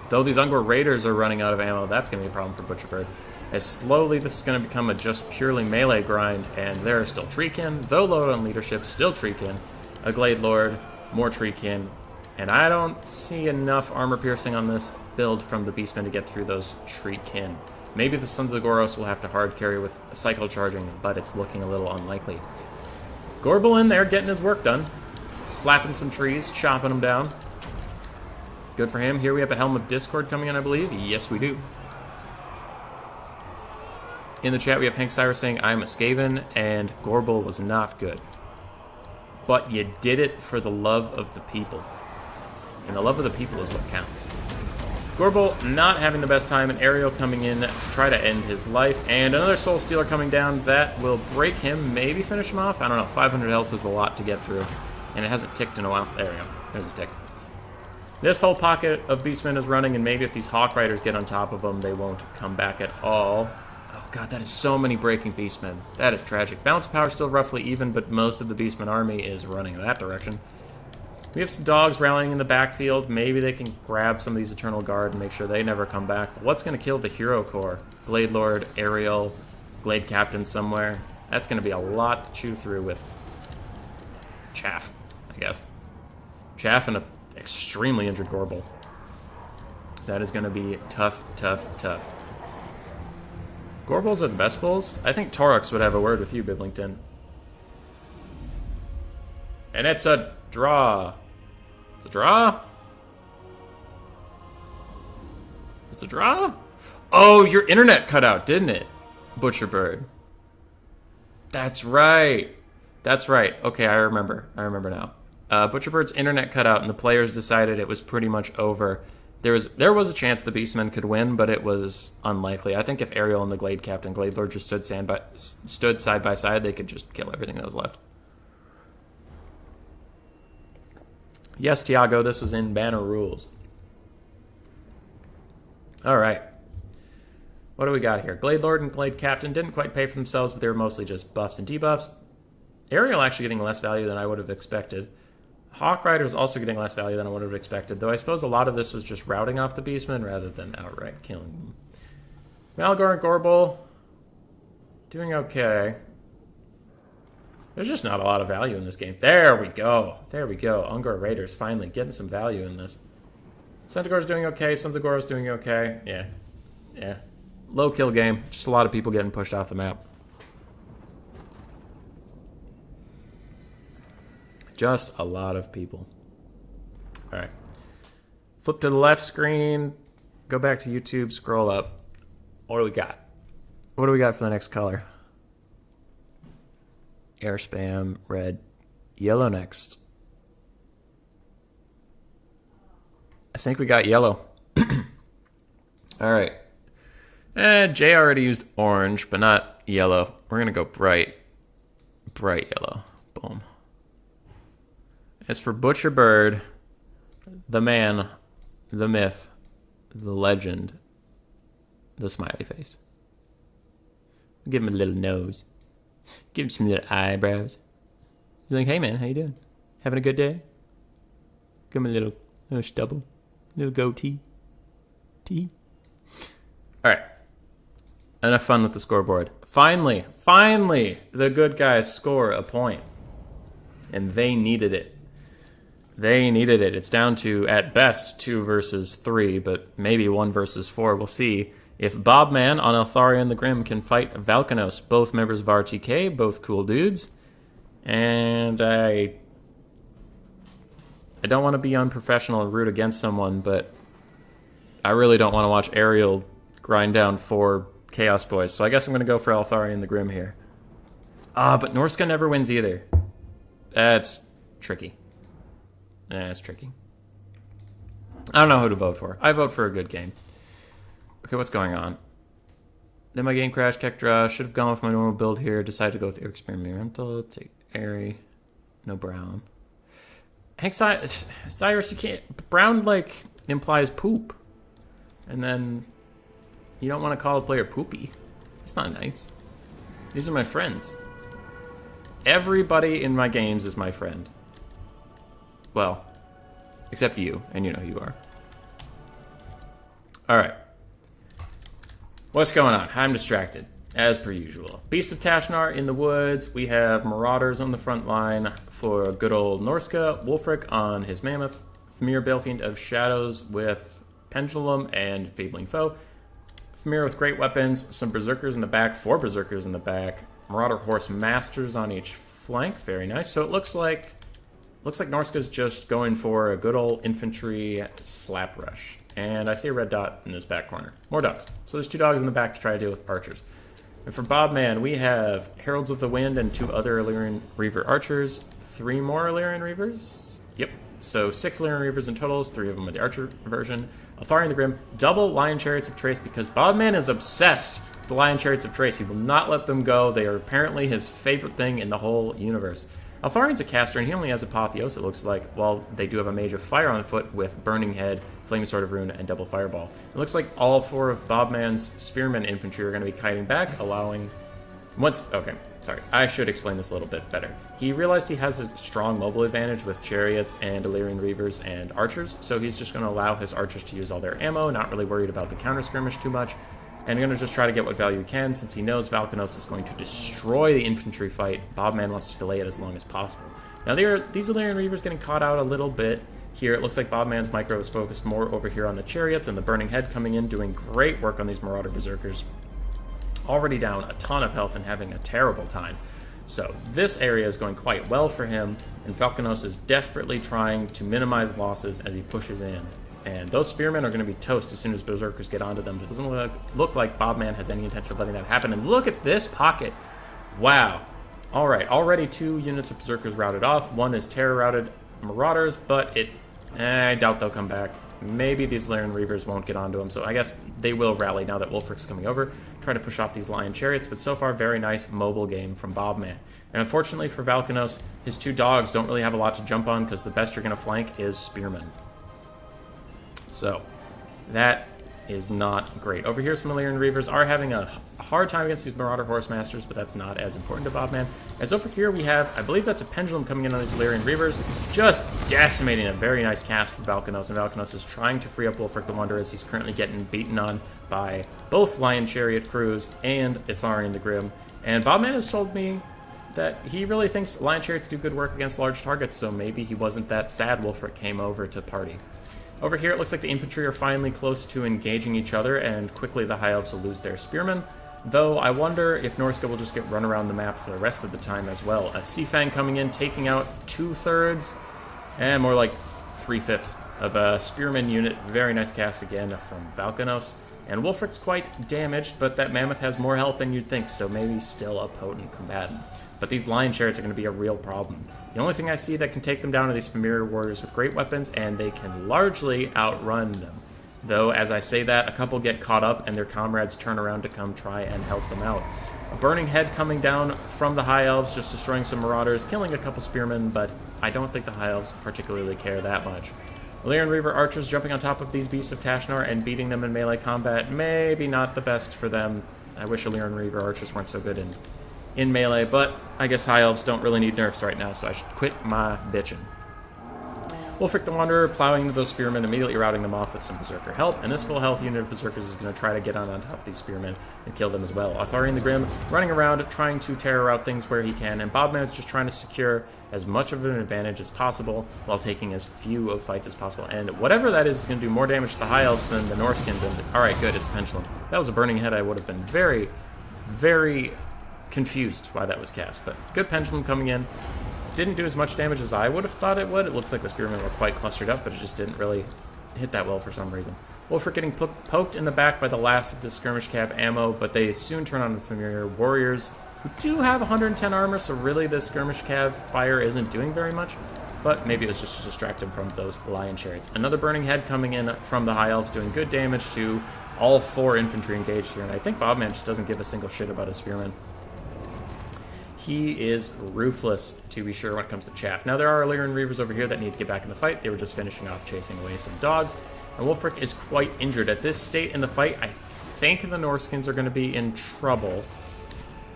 Though these Ungor Raiders are running out of ammo, that's going to be a problem for Butcherbird. As slowly this is going to become a just purely melee grind, and there are still Treekin, though low on leadership, still Treekin, a Glade Lord, more Treekin, and I don't see enough armor piercing on this build from the Beastmen to get through those Treekin. Maybe the Sons of Goros will have to hard carry with cycle charging, but it's looking a little unlikely. Gorbel in there getting his work done, slapping some trees, chopping them down. Good for him. Here we have a Helm of Discord coming in, I believe. Yes, we do. In the chat, we have Hank Cyrus saying, I'm a Skaven, and Gorbel was not good. But you did it for the love of the people. And the love of the people is what counts. Gorbel not having the best time, and Ariel coming in to try to end his life. And another Soul Stealer coming down. That will break him, maybe finish him off. I don't know. 500 health is a lot to get through. And it hasn't ticked in a while. There we go. There's a tick. This whole pocket of Beastmen is running, and maybe if these Hawk Riders get on top of them, they won't come back at all. Oh god, that is so many breaking Beastmen. That is tragic. Balance of power is still roughly even, but most of the Beastmen army is running in that direction. We have some dogs rallying in the backfield. Maybe they can grab some of these Eternal Guard and make sure they never come back. What's going to kill the Hero Core? Glade Lord, Ariel, Glade Captain somewhere. That's going to be a lot to chew through with Chaff, I guess. Chaff and an extremely injured Gorbel. That is going to be tough, tough, tough. Gorbels are the best bulls? I think Torux would have a word with you, Biblington. And it's a draw. It's a draw? It's a draw? Oh, your internet cut out, didn't it? Butcherbird. That's right. That's right. Okay, I remember. I remember now. Butcherbird's internet cut out, and the players decided it was pretty much over. There was a chance the Beastmen could win, but it was unlikely. I think if Ariel and the Glade Captain, Glade Lord just stood side by side, they could just kill everything that was left. Yes, Tiago, this was in Banner Rules. All right. What do we got here? Glade Lord and Glade Captain didn't quite pay for themselves, but they were mostly just buffs and debuffs. Ariel actually getting less value than I would have expected. Hawk Rider is also getting less value than I would have expected, though I suppose a lot of this was just routing off the Beastmen rather than outright killing them. Malgor and Gorbel doing okay. There's just not a lot of value in this game. There we go. There we go. Ungor Raiders finally getting some value in this. Centaur's doing okay. Sons of Goros doing okay. Yeah. Yeah. Low kill game. Just a lot of people getting pushed off the map. Just a lot of people. All right. Flip to the left screen. Go back to YouTube. Scroll up. What do we got? What do we got for the next color? Air spam, red, yellow next. I think we got yellow. All right. Jay already used orange, but not yellow. We're going to go bright. Bright yellow. Boom. As for Butcher Bird, the man, the myth, the legend, the smiley face. Give him a little nose. Give him some little eyebrows. You're like, hey man, how you doing? Having a good day? Give him a little stubble. Little goatee. Alright. Enough fun with the scoreboard. Finally, the good guys score a point. And they needed it. They needed it. It's down to, at best, 2 versus 3, but maybe 1 versus 4. We'll see. If Bobman on Eltharion the Grim can fight Valkanos, both members of RTK, both cool dudes. And I don't want to be unprofessional and root against someone, but I really don't want to watch Ariel grind down 4 Chaos Boys. So I guess I'm going to go for Eltharion the Grim here. But Norska never wins either. That's tricky. That's tricky. I don't know who to vote for. I vote for a good game. Okay, what's going on? Then my game crashed. Kekdra should have gone with my normal build here. Decided to go with experimental. Take Airy. No Brown. Hank Cyrus, you can't. Brown, like, implies poop. And then you don't want to call a player poopy. It's not nice. These are my friends. Everybody in my games is my friend. Well, except you, and you know who you are. Alright. What's going on? I'm distracted, as per usual. Beasts of Tashnar in the woods. We have Marauders on the front line for good old Norska. Wolfric on his Mammoth. Famir Balefiend of Shadows with Pendulum and Fabling Foe. Famir with great weapons. Some Berserkers in the back. 4 Berserkers in the back. Marauder Horse Masters on each flank. Very nice. So it looks like Norska's just going for a good old infantry slap rush. And I see a red dot in this back corner. More dogs. So there's 2 dogs in the back to try to deal with archers. And for Bobman, we have Heralds of the Wind and 2 other Illyrian Reaver archers. 3 more Illyrian Reavers? Yep. So 6 Illyrian Reavers in totals, 3 of them are the archer version. Eltharion the Grim, double Lion Chariots of Trace because Bobman is obsessed with the Lion Chariots of Trace. He will not let them go. They are apparently his favorite thing in the whole universe. Altharion's a caster, and he only has Apotheos, it looks like, while they do have a Mage of Fire on foot with Burning Head, Flaming Sword of Rune, and Double Fireball. It looks like all 4 of Bobman's Spearmen infantry are going to be kiting back, allowing... Okay, sorry. I should explain this a little bit better. He realized he has a strong mobile advantage with Chariots and Illyrian Reavers and Archers, so he's just going to allow his Archers to use all their ammo, not really worried about the counter-skirmish too much, and going to just try to get what value he can. Since he knows Valkanos is going to destroy the infantry fight, Bobman wants to delay it as long as possible. Now, these Illyrian Reavers getting caught out a little bit here. It looks like Bobman's micro is focused more over here on the Chariots and the Burning Head coming in, doing great work on these Marauder Berserkers. Already down a ton of health and having a terrible time. So this area is going quite well for him, and Valkanos is desperately trying to minimize losses as he pushes in. And those Spearmen are going to be toast as soon as Berserkers get onto them. It doesn't look like Bobman has any intention of letting that happen. And look at this pocket. Wow. All right, already 2 units of Berserkers routed off. 1 is terror-routed Marauders, but I doubt they'll come back. Maybe these Illyrian Reavers won't get onto them, so I guess they will rally now that Wolfric's coming over. Try to push off these Lion Chariots, but so far, very nice mobile game from Bobman. And unfortunately for Valkanos, his 2 dogs don't really have a lot to jump on because the best you're going to flank is Spearmen. So, that is not great. Over here, some Illyrian Reavers are having a hard time against these Marauder Horse Masters, but that's not as important to Bobman. As over here we have, I believe that's a Pendulum coming in on these Illyrian Reavers, just decimating a very nice cast for Valkanos, and Valkanos is trying to free up Wulfric the Wanderer as he's currently getting beaten on by both Lion Chariot crews and Itharian the Grim. And Bobman has told me that he really thinks Lion Chariots do good work against large targets, so maybe he wasn't that sad Wulfric came over to party. Over here, it looks like the infantry are finally close to engaging each other, and quickly the High Elves will lose their spearmen. Though, I wonder if Norsca will just get run around the map for the rest of the time as well. A Seafang coming in, taking out 2/3, and more like 3/5 of a spearman unit. Very nice cast again from Valkanos. And Wulfric's quite damaged, but that Mammoth has more health than you'd think, so maybe still a potent combatant. But these Lion Chariots are going to be a real problem. The only thing I see that can take them down are these Familiar Warriors with great weapons, and they can largely outrun them. Though, as I say that, a couple get caught up, and their comrades turn around to come try and help them out. A Burning Head coming down from the High Elves, just destroying some Marauders, killing a couple Spearmen, but I don't think the High Elves particularly care that much. Illyrian Reaver archers jumping on top of these beasts of Tashnar and beating them in melee combat, maybe not the best for them. I wish Illyrian Reaver archers weren't so good in melee, but I guess High Elves don't really need nerfs right now, so I should quit my bitching. Wulfric the Wanderer plowing into those spearmen, immediately routing them off with some Berserker help, and this full health unit of Berserkers is going to try to get on top of these spearmen and kill them as well. Itharian the Grim running around, trying to terror out things where he can, and Bobman is just trying to secure as much of an advantage as possible while taking as few of fights as possible. And whatever that is going to do more damage to the High Elves than the Norskins. And alright, good, it's Pendulum. If that was a Burning Head, I would have been very, very confused why that was cast. But good Pendulum coming in. Didn't do as much damage as I would have thought it would. It looks like the spearmen were quite clustered up, but it just didn't really hit that well for some reason. Wulfric getting poked in the back by the last of the skirmish cap ammo, but they soon turn on the Familiar Warriors, who do have 110 armor, so really the skirmish cav fire isn't doing very much, but maybe it was just to distract them from those Lion Chariots. Another Burning Head coming in from the High Elves, doing good damage to all 4 infantry engaged here, and I think Bobman just doesn't give a single shit about his spearmen. He is ruthless, to be sure, when it comes to chaff. Now, there are Illyrian Reavers over here that need to get back in the fight. They were just finishing off chasing away some dogs. And Wulfric is quite injured. At this state in the fight, I think the Norskins are going to be in trouble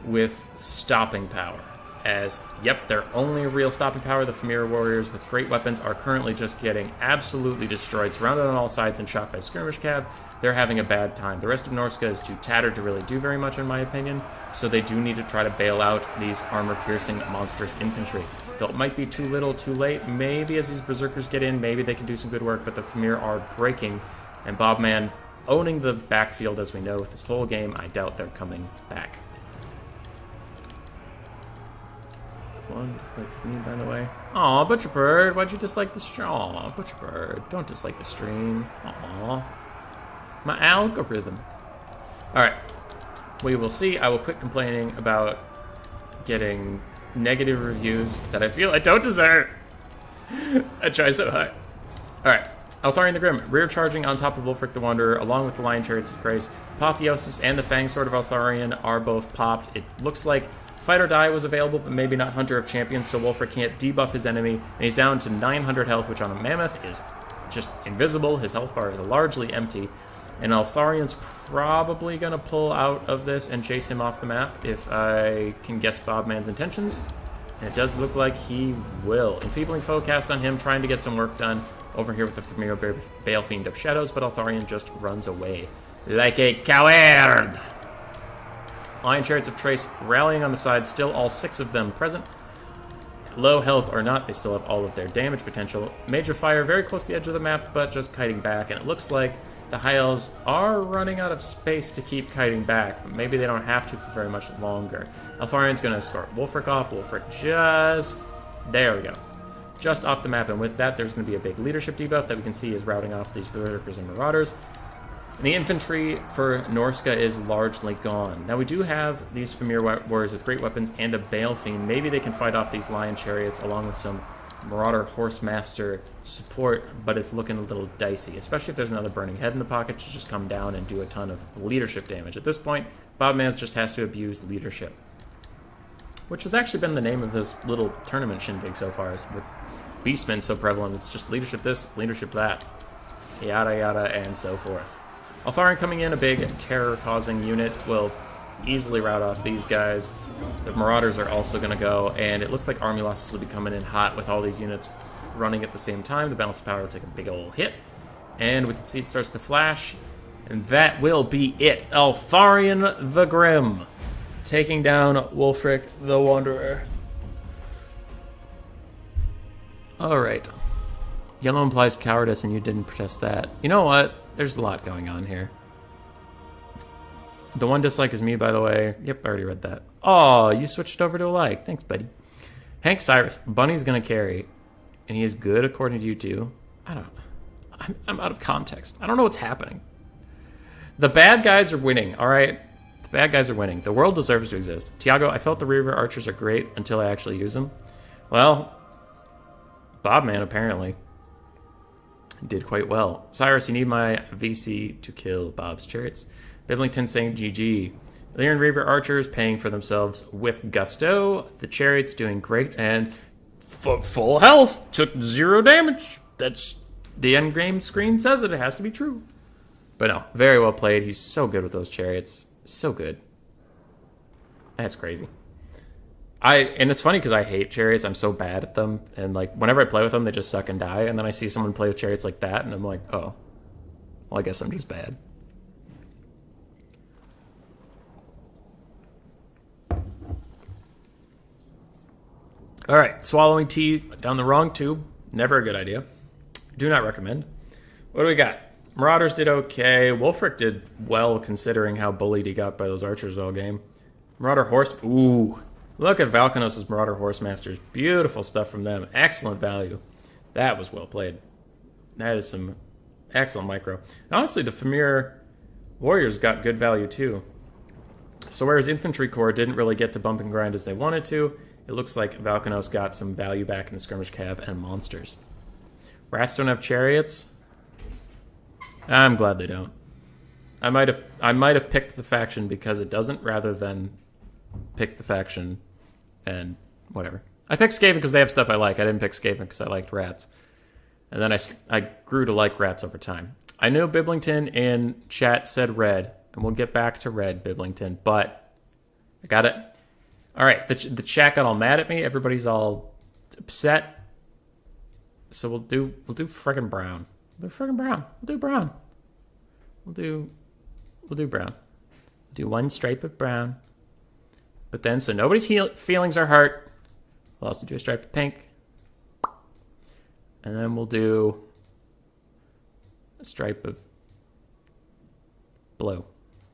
with stopping power. As, yep, their only real stopping power, the Familiar Warriors with great weapons, are currently just getting absolutely destroyed, surrounded on all sides and shot by skirmish cav. They're having a bad time. The rest of Norsca is too tattered to really do very much, in my opinion, so they do need to try to bail out these armor-piercing, monstrous infantry. Though it might be too little, too late. Maybe as these Berserkers get in, maybe they can do some good work, but the Familiar are breaking, and Bobman owning the backfield, as we know, with this whole game. I doubt they're coming back. One dislikes me, by the way. Aw, Butcherbird, why'd you dislike the stream? Aw, Butcherbird, don't dislike the stream. Aw. My algorithm. Alright. We will see. I will quit complaining about getting negative reviews that I feel I don't deserve. I try so hard. Alright. Eltharion the Grim, rear charging on top of Wulfric the Wanderer, along with the Lion Chariots of Grace. Apotheosis and the Fang Sword of Eltharion are both popped. It looks like Fight or Die was available, but maybe not Hunter of Champions, so Wulfric can't debuff his enemy, and he's down to 900 health, which on a Mammoth is just invisible. His health bar is largely empty. And Eltharion's probably going to pull out of this and chase him off the map, if I can guess Bobman's intentions. And it does look like he will. Enfeebling Foe cast on him, trying to get some work done over here with the Familiar Balefiend of Shadows, but Eltharion just runs away like a coward. Lion Chariots of Trace rallying on the side, still all 6 of them present. Low health or not, they still have all of their damage potential. Major Fire very close to the edge of the map, but just kiting back, and it looks like the High Elves are running out of space to keep kiting back, but maybe they don't have to for very much longer. Eltharion's going to escort Wulfric off. Wulfric just... there we go. Just off the map, and with that, there's going to be a big leadership debuff that we can see is routing off these Berserkers and Marauders. And the infantry for Norsca is largely gone. Now, we do have these Familiar Warriors with great weapons and a Balefiend. Maybe they can fight off these Lion Chariots along with some Marauder Horsemaster support, but it's looking a little dicey, especially if there's another Burning Head in the pocket to just come down and do a ton of leadership damage. At this point, Bobman just has to abuse leadership, which has actually been the name of this little tournament shindig so far. With Beastmen so prevalent, it's just leadership this, leadership that, yada yada, and so forth. Alfarin coming in, a big terror-causing unit, will easily rout off these guys. The Marauders are also going to go, and it looks like army losses will be coming in hot with all these units running at the same time. The balance of power will take a big old hit, and we can see it starts to flash, and that will be it. Alfarian the Grim taking down Wulfric the Wanderer. Alright. Yellow implies cowardice, and you didn't protest that. You know what? There's a lot going on here. The one dislike is me, by the way. Yep, I already read that. Oh, you switched over to a like. Thanks, buddy. Hank Cyrus. Bunny's gonna carry. And he is good according to you two. I'm out of context. I don't know what's happening. The bad guys are winning, alright? The bad guys are winning. The world deserves to exist. Tiago, I felt the Reaver archers are great until I actually use them. Well, Bobman apparently did quite well. Cyrus, you need my VC to kill Bob's chariots. Biblington saying GG. Lyran Reaver archers paying for themselves with gusto. The chariots doing great and full health. Took 0 damage. That's the end game screen says it. It has to be true. But no, very well played. He's so good with those chariots. So good. That's crazy. And it's funny because I hate chariots. I'm so bad at them. And like whenever I play with them, they just suck and die. And then I see someone play with chariots like that, and I'm like, oh, well, I guess I'm just bad. All right, swallowing tea down the wrong tube. Never a good idea. Do not recommend. What do we got? Marauders did okay. Wulfric did well considering how bullied he got by those archers all game. Marauder Horse. Ooh. Look at Valkanos' Marauder Horsemasters. Beautiful stuff from them. Excellent value. That was well played. That is some excellent micro. And honestly, the Famir Warriors got good value too. So whereas Infantry Corps didn't really get to bump and grind as they wanted to, it looks like Valkanos got some value back in the Skirmish Cav and Monsters. Rats don't have chariots? I'm glad they don't. I might have picked the faction because it doesn't, rather than pick the faction and whatever. I picked Skaven because they have stuff I like. I didn't pick Skaven because I liked rats. And then I grew to like rats over time. I know Biblington in chat said red, and we'll get back to red, Biblington, but I got it. All right, the chat got all mad at me. Everybody's all upset. So we'll do friggin' brown. We'll do friggin' brown. We'll do brown. We'll do brown. We'll do one stripe of brown. But then, so nobody's feelings are hurt. We'll also do a stripe of pink. And then we'll do a stripe of blue.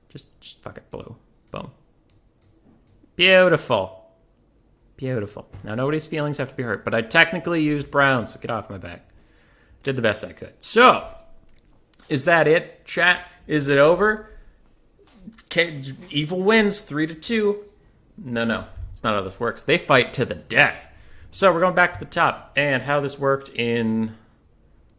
Just fuck it, blue. Boom. Beautiful. Beautiful. Now nobody's feelings have to be hurt, but I technically used brown, so get off my back. Did the best I could. So, is that it, chat? Is it over? Evil wins 3-2. No. It's not how this works. They fight to the death. So we're going back to the top. And how this worked in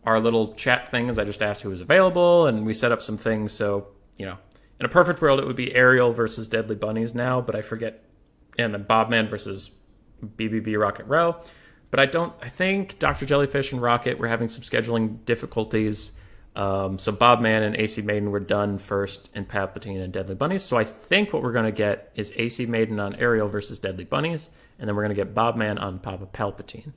our little chat thing is I just asked who was available, and we set up some things. So, in a perfect world, it would be Ariel versus Deadly Bunnies now, but I forget. And then Bobman versus BBB Rocket Row. But I think Dr. Jellyfish and Rocket were having some scheduling difficulties. So Bobman and AC Maiden were done first, and Palpatine and Deadly Bunnies. So I think what we're going to get is AC Maiden on Ariel versus Deadly Bunnies, and then we're going to get Bobman on Papa Palpatine,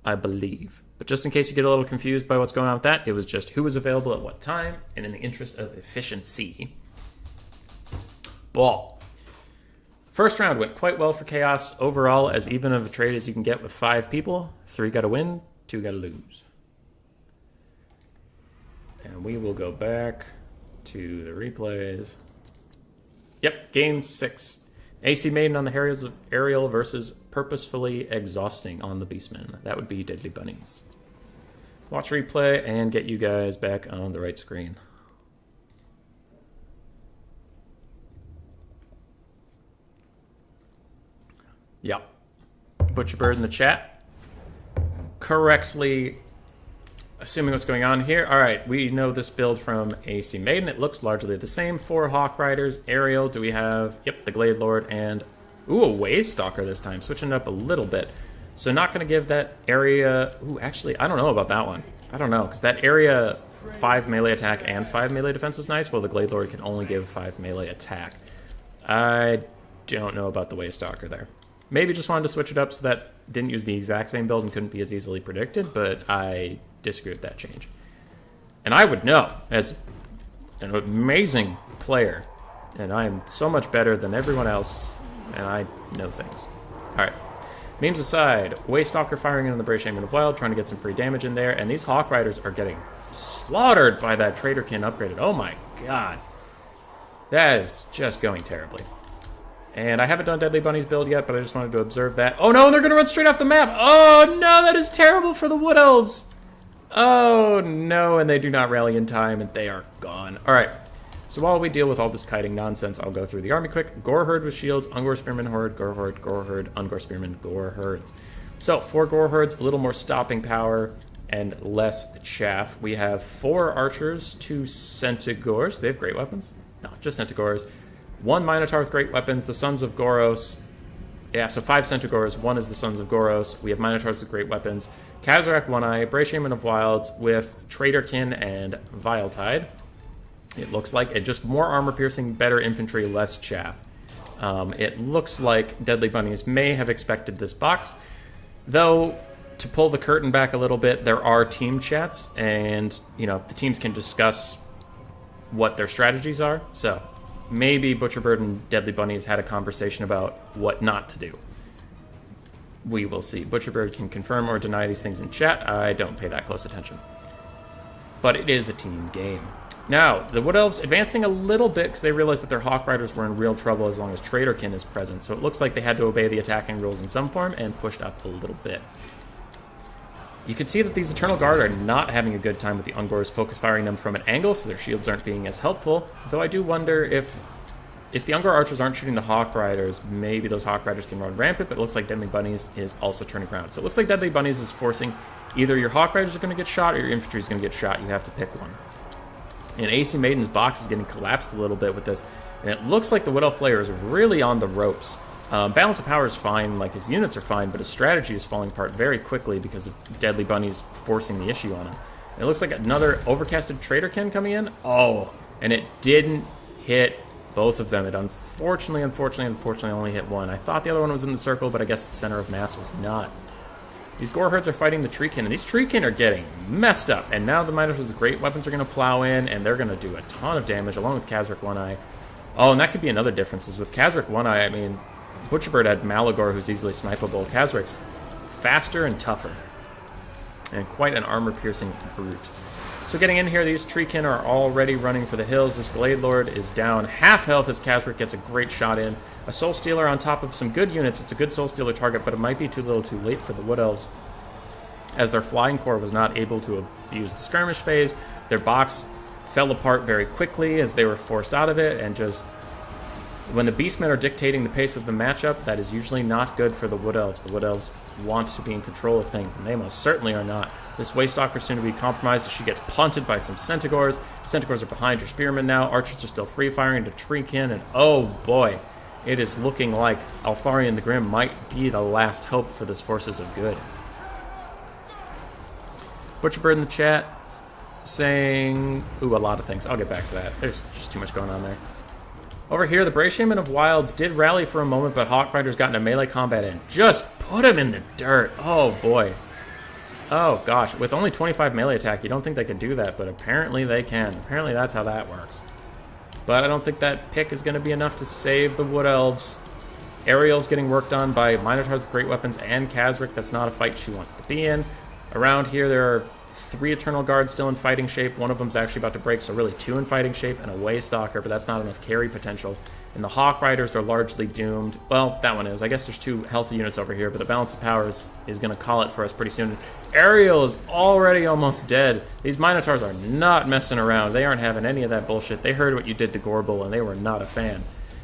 I believe. But just in case you get a little confused by what's going on with that, it was just who was available at what time, and in the interest of efficiency. Ball. First round went quite well for Chaos overall, as even of a trade as you can get with 5 people. 3 got to win, 2 got to lose. And we will go back to the replays. Yep, game 6. AC Maiden on the Ariel versus Purposefully Exhausting on the Beastmen. That would be Deadly Bunnies. Watch replay and get you guys back on the right screen. Yep. Butcherbird in the chat. Correctly assuming what's going on here. All right, we know this build from AC Maiden. It looks largely the same. 4 Hawk Riders. Ariel, do we have... Yep, the Glade Lord and... Ooh, a Waystalker this time. Switching it up a little bit. So not going to give that area... Ooh, actually, I don't know about that one. I don't know, because that area 5 melee attack and 5 melee defense was nice, while the Glade Lord can only give 5 melee attack. I don't know about the Waystalker there. Maybe just wanted to switch it up so that didn't use the exact same build and couldn't be as easily predicted, but I disagree with that change. And I would know, as an amazing player, and I am so much better than everyone else, and I know things. Alright. Memes aside, Waystalker firing into the Brave Shaman of Wild, trying to get some free damage in there, and these Hawk Riders are getting slaughtered by that Traderkin upgraded. Oh my god. That is just going terribly. And I haven't done Deadly Bunny's build yet, but I just wanted to observe that. Oh no, they're going to run straight off the map! Oh no, that is terrible for the Wood Elves! Oh no, and they do not rally in time, and they are gone. Alright. So while we deal with all this kiting nonsense, I'll go through the army quick. Gore Herd with shields, Ungor Spearman Horde, Gore Horde, Gore Herd, Ungor Spearman, Gore Herds. So 4 Gore Herds, a little more stopping power, and less chaff. We have 4 archers, 2 Centaurs. Do they have great weapons? No, just Centaurs. 1 Minotaur with great weapons, the Sons of Goros. Yeah, so 5 Centaurs, 1 is the Sons of Goros. We have Minotaurs with great weapons. Kazarak One-Eye, Brave Shaman of Wilds with Traderkin and Viletide. It looks like it just more armor piercing, better infantry, less chaff. It looks like Deadly Bunnies may have expected this box, though. To pull the curtain back a little bit, there are team chats, and the teams can discuss what their strategies are. So maybe Butcherbird and Deadly Bunnies had a conversation about what not to do. We will see. Butcherbird can confirm or deny these things in chat. I don't pay that close attention, but it is a team game. Now, the Wood Elves advancing a little bit because they realized that their Hawk Riders were in real trouble as long as Traderkin is present. So it looks like they had to obey the attacking rules in some form and pushed up a little bit. You can see that these Eternal Guard are not having a good time with the Ungors focus firing them from an angle, so their shields aren't being as helpful. Though I do wonder if the Ungor archers aren't shooting the Hawk Riders, maybe those Hawk Riders can run rampant, but it looks like Deadly Bunnies is also turning around. So it looks like Deadly Bunnies is forcing either your Hawk Riders are going to get shot or your infantry is going to get shot. You have to pick one. And AC Maiden's box is getting collapsed a little bit with this, and it looks like the Wood Elf player is really on the ropes. Balance of power is fine, like his units are fine, but his strategy is falling apart very quickly because of Deadly Bunnies forcing the issue on him. And it looks like another overcasted Traderkin coming in. Oh, and it didn't hit both of them. It unfortunately only hit one. I thought the other one was in the circle, but I guess the center of mass was not. These Gore Herds are fighting the Treekin, and these Treekin are getting messed up. And now the Minotaurs with great weapons are going to plow in, and they're going to do a ton of damage, along with Kazarak One-Eye. Oh, and that could be another difference, is with Kazarak One-Eye, I mean, Butcherbird had Malagor, who's easily snipeable. Kazarak's faster and tougher, and quite an armor-piercing brute. So getting in here, these Treekin are already running for the hills. This Glade Lord is down half health as Kazarak gets a great shot in. A Soul Stealer on top of some good units. It's a good Soul Stealer target, but it might be too little too late for the Wood Elves, as their Flying Corps was not able to abuse the skirmish phase. Their box fell apart very quickly as they were forced out of it, and just when the Beastmen are dictating the pace of the matchup, that is usually not good for the Wood Elves. The Wood Elves want to be in control of things, and they most certainly are not. This Waystalker is soon to be compromised as she gets punted by some Centaurs. Centaurs are behind your Spearmen now. Archers are still free-firing to Treekin, and oh boy, it is looking like Altharion the Grim might be the last hope for this Forces of Good. Butcherbird in the chat saying, ooh, a lot of things. I'll get back to that. There's just too much going on there. Over here, the Brave Shaman of Wilds did rally for a moment, but Hawk Riders got into melee combat and just put him in the dirt. Oh, boy. Oh, gosh. With only 25 melee attack, you don't think they could do that, but apparently they can. Apparently that's how that works. But I don't think that pick is going to be enough to save the Wood Elves. Ariel's getting worked on by Minotaurs with great weapons and Kazarak. That's not a fight she wants to be in. Around here, there are 3 Eternal Guards still in fighting shape. One of them's actually about to break, so really 2 in fighting shape and a Waystalker, but that's not enough carry potential. And the Hawk Riders are largely doomed. Well, that one is. I guess there's 2 healthy units over here, but the balance of powers is going to call it for us pretty soon. Ariel is already almost dead. These Minotaurs are not messing around. They aren't having any of that bullshit. They heard what you did to Gorbel, and they were not a fan.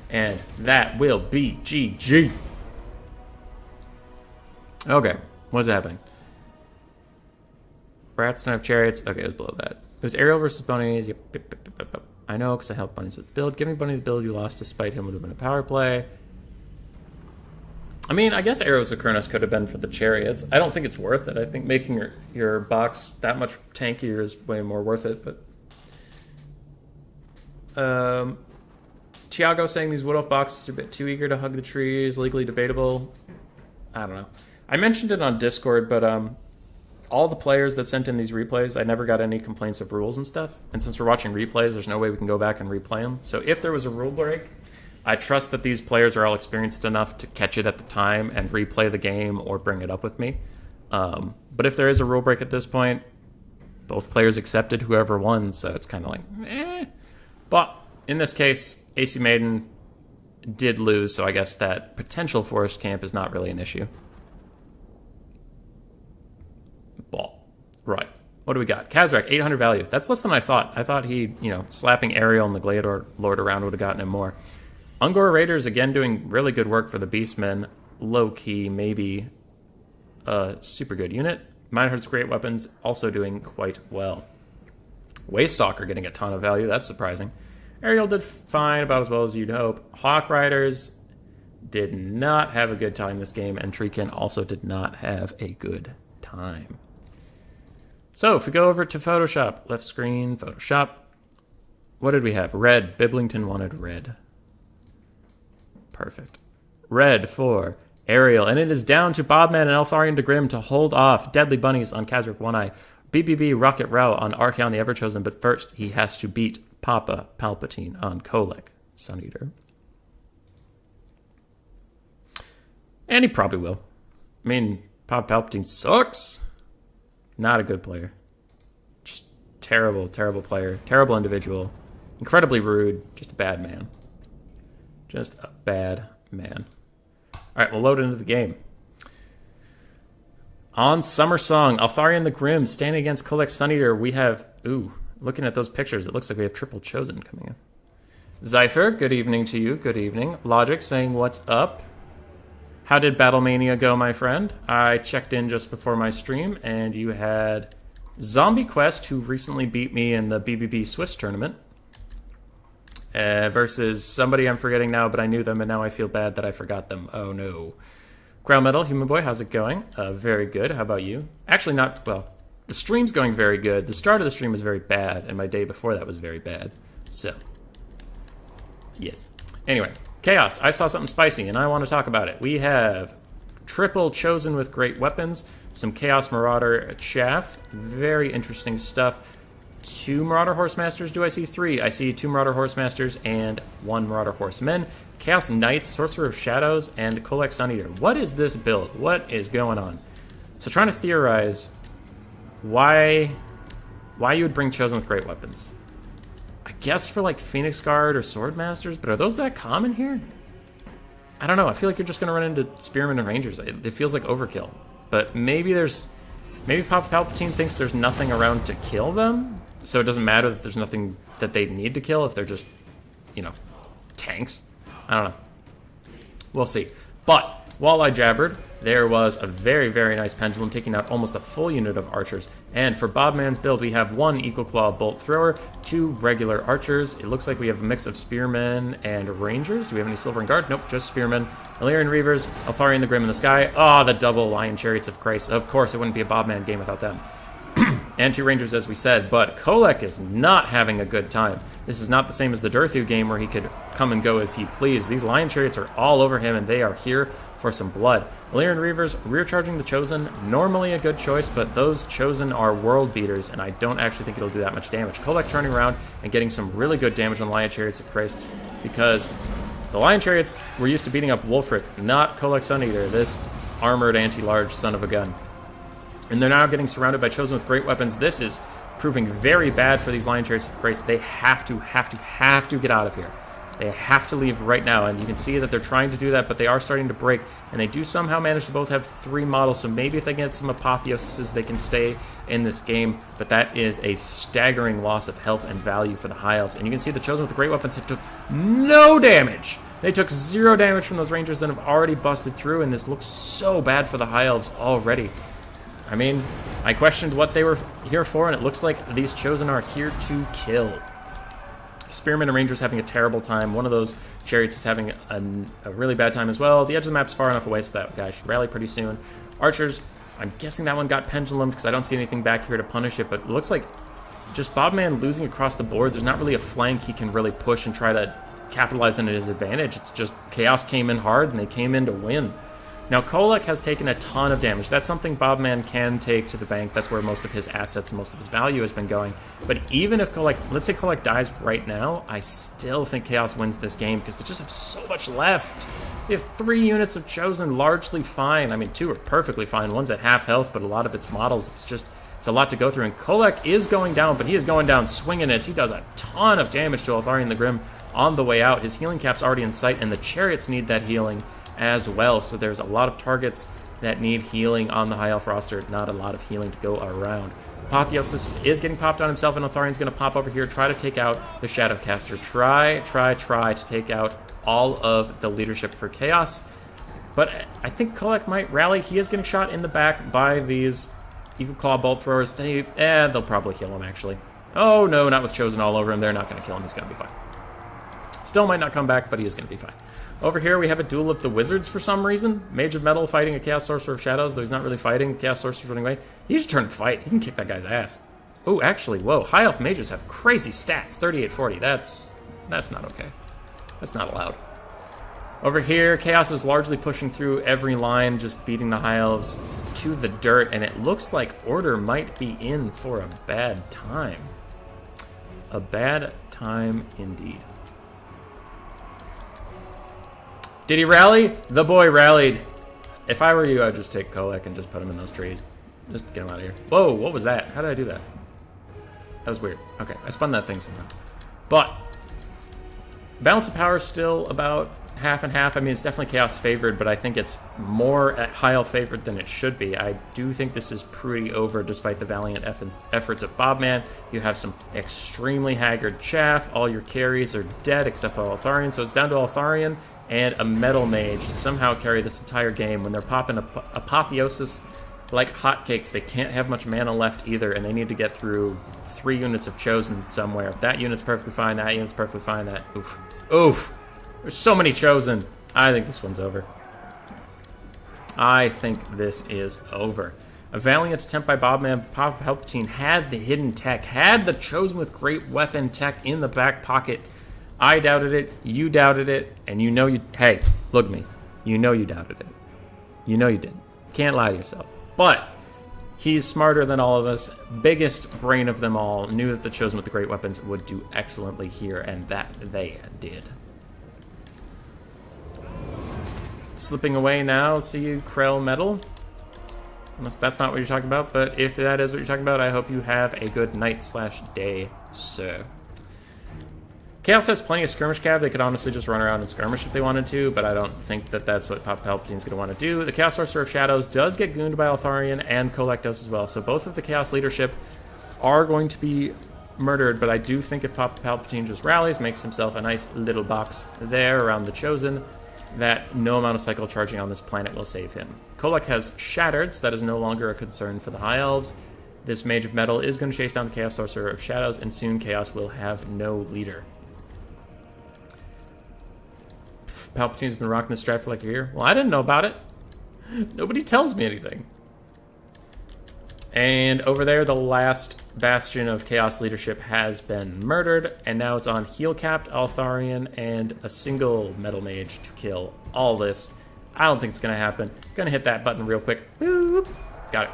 And that will be GG. Okay, what's happening? Brats don't have chariots. Okay, it was below that. It was Ariel versus Bunnies. Yep. I know, because I helped Bunnies with the build. Give me Bunny the build you lost despite him would have been a power play. I mean, I guess Arrows of Kurnos could have been for the chariots. I don't think it's worth it. I think making your box that much tankier is way more worth it. But Tiago saying these Wood Elf boxes are a bit too eager to hug the trees, legally debatable. I don't know. I mentioned it on Discord, but all the players that sent in these replays, I never got any complaints of rules and stuff. And since we're watching replays, there's no way we can go back and replay them. So if there was a rule break, I trust that these players are all experienced enough to catch it at the time and replay the game or bring it up with me. But if there is a rule break at this point, both players accepted whoever won, so it's kind of like, eh. But in this case, AC Maiden did lose, so I guess that potential forest camp is not really an issue. Ball. Right. What do we got? Kazrak, 800 value. That's less than I thought. I thought he, slapping Ariel and the Glade Lord around would have gotten him more. Ungor Raiders, again, doing really good work for the Beastmen. Low-key, maybe a super good unit. Mineheart's great weapons, also doing quite well. Waystalker getting a ton of value. That's surprising. Ariel did fine, about as well as you'd hope. Hawk Riders did not have a good time this game, and Treekin also did not have a good time. So, if we go over to Photoshop, left screen, Photoshop. What did we have? Red. Biblington wanted red. Perfect. Red for Ariel. And it is down to Bobman and Eltharion de Grimm to hold off Deadly Bunnies on Kazric One Eye, BBB Rocket Row on Archeon the Everchosen, but first he has to beat Papa Palpatine on Kolek Suneater. And he probably will. I mean, Papa Palpatine sucks. Not a good player. Just terrible, terrible player. Terrible individual. Incredibly rude. Just a bad man. Just a bad man. All right, we'll load into the game. On Summer Song, Eltharion the Grim standing against Kolek Suneater. We have, looking at those pictures, it looks like we have triple chosen coming in. Zypher, good evening to you. Good evening. Logic saying, what's up? How did Battlemania go, my friend? I checked in just before my stream, and you had Zombie Quest, who recently beat me in the BBB Swiss tournament. Versus somebody I'm forgetting now, but I knew them, and now I feel bad that I forgot them. Oh, no. Ground Metal, Human Boy, how's it going? Very good. How about you? Actually, not... Well, the stream's going very good. The start of the stream was very bad, and my day before that was very bad. So, yes. Anyway, Chaos, I saw something spicy, and I want to talk about it. We have triple chosen with great weapons, some Chaos Marauder chaff, very interesting stuff. 2 Marauder Horsemasters. Do I see 3? I see 2 Marauder Horsemasters and 1 Marauder Horsemen. Chaos Knights, Sorcerer of Shadows, and Kolek Suneater. What is this build? What is going on? So trying to theorize why you would bring Chosen with great weapons. I guess for like Phoenix Guard or Swordmasters, but are those that common here? I don't know. I feel like you're just going to run into Spearmen and Rangers. It feels like overkill. But maybe Papa Palpatine thinks there's nothing around to kill them. So it doesn't matter that there's nothing that they need to kill if they're just, tanks. I don't know. We'll see. But while I jabbered, there was a very, very nice pendulum taking out almost a full unit of archers. And for Bobman's build, we have 1 Eagle Claw Bolt Thrower, 2 regular archers. It looks like we have a mix of spearmen and rangers. Do we have any Silver and Guard? Nope, just spearmen. Illyrian Reavers, Eltharion the Grim in the sky. Oh, the double Lion Chariots of Christ. Of course, it wouldn't be a Bobman game without them. And 2 rangers, as we said, but Kolek is not having a good time. This is not the same as the Durthu game where he could come and go as he pleased. These Lion Chariots are all over him, and they are here for some blood. Illyrian Reavers, rear charging the Chosen, normally a good choice, but those Chosen are world beaters, and I don't actually think it'll do that much damage. Kolek turning around and getting some really good damage on Lion Chariots of Christ, because the Lion Chariots were used to beating up Wolfric, not Kolek Suneater, this armored anti-large son of a gun. And they're now getting surrounded by Chosen with great weapons. This is proving very bad for these Lion Chariots of Christ. They have to get out of here. They have to leave right now, and you can see that they're trying to do that, but they are starting to break, and they do somehow manage to both have 3 models, so maybe if they get some apotheoses, they can stay in this game, but that is a staggering loss of health and value for the High Elves. And you can see the Chosen with the great weapons have took no damage. They took 0 damage from those Rangers and have already busted through, and this looks so bad for the High Elves already. I mean, I questioned what they were here for, and it looks like these Chosen are here to kill. Spearmen and Rangers having a terrible time. One of those chariots is having a really bad time as well. The edge of the map's far enough away so that guy should rally pretty soon. Archers, I'm guessing that one got pendulumed because I don't see anything back here to punish it, but it looks like just Bobman losing across the board. There's not really a flank he can really push and try to capitalize on his advantage. It's just Chaos came in hard and they came in to win. Now, Kolek has taken a ton of damage. That's something Bobman can take to the bank. That's where most of his assets and most of his value has been going. But even if Kolek, let's say Kolek dies right now, I still think Chaos wins this game because they just have so much left. They have 3 units of Chosen largely fine. I mean, 2 are perfectly fine. One's at half health, but a lot of its models, it's a lot to go through. And Kolek is going down, but he is going down swinging as he does a ton of damage to Altharian the Grim on the way out. His healing cap's already in sight, and the chariots need that healing as well. So there's a lot of targets that need healing on the High Elf roster, not a lot of healing to go around. Apotheosis is getting popped on himself, and Altharian's going to pop over here, try to take out the Shadowcaster. Try to take out all of the leadership for Chaos. But I think Kolek might rally. He is getting shot in the back by these Eagle Claw bolt throwers. They'll probably kill him, actually. Oh, no, not with Chosen all over him. They're not going to kill him. He's going to be fine. Still might not come back, but he is going to be fine. Over here, we have a duel of the wizards for some reason. Mage of Metal fighting a Chaos Sorcerer of Shadows, though he's not really fighting. Chaos Sorcerer's running away. He should turn and fight. He can kick that guy's ass. Oh, actually, whoa. High Elf mages have crazy stats. 3840. That's not okay. That's not allowed. Over here, Chaos is largely pushing through every line, just beating the High Elves to the dirt, and it looks like Order might be in for a bad time. A bad time indeed. Did he rally? The boy rallied. If I were you, I'd just take Kolek and just put him in those trees. Just get him out of here. Whoa, what was that? How did I do that? That was weird. Okay, I spun that thing somehow. But balance of power is still about half and half. I mean, it's definitely Chaos favored, but I think it's more at High Elf favored than it should be. I do think this is pretty over despite the valiant efforts of Bobman. You have some extremely haggard chaff. All your carries are dead except for Altharian, so it's down to Altharian and a Metal Mage to somehow carry this entire game. When they're popping Apotheosis like hotcakes, they can't have much mana left either, and they need to get through 3 units of Chosen somewhere. That unit's perfectly fine, that unit's perfectly fine, that... Oof. Oof! There's so many Chosen. I think this one's over. I think this is over. A valiant attempt by Bobman. Palpatine had the hidden tech, had the Chosen with great weapon tech in the back pocket. I doubted it, you doubted it, and you know you... Hey, look at me. You know you doubted it. You know you did. Can't lie to yourself. But he's smarter than all of us. Biggest brain of them all. Knew that the Chosen with the great weapons would do excellently here, and that they did. Slipping away now, see you, Krell Metal. Unless that's not what you're talking about, but if that is what you're talking about, I hope you have a good night/day, sir. Chaos has plenty of skirmish cav. They could honestly just run around and skirmish if they wanted to, but I don't think that that's what Palpatine's going to want to do. The Chaos Sorcerer of Shadows does get gooned by Altharian, and Kolek does as well, so both of the Chaos leadership are going to be murdered, but I do think if Palpatine just rallies, makes himself a nice little box there around the Chosen, that no amount of cycle charging on this planet will save him. Kolek has shattered, so that is no longer a concern for the High Elves. This Mage of Metal is going to chase down the Chaos Sorcerer of Shadows, and soon Chaos will have no leader. Palpatine's been rocking this strat for like a year. Well, I didn't know about it. Nobody tells me anything. And over there, the last bastion of Chaos leadership has been murdered, and now it's on heal-capped Altharian and a single Metal Mage to kill all this. I don't think it's going to happen. Gonna hit that button real quick. Boop. Got it.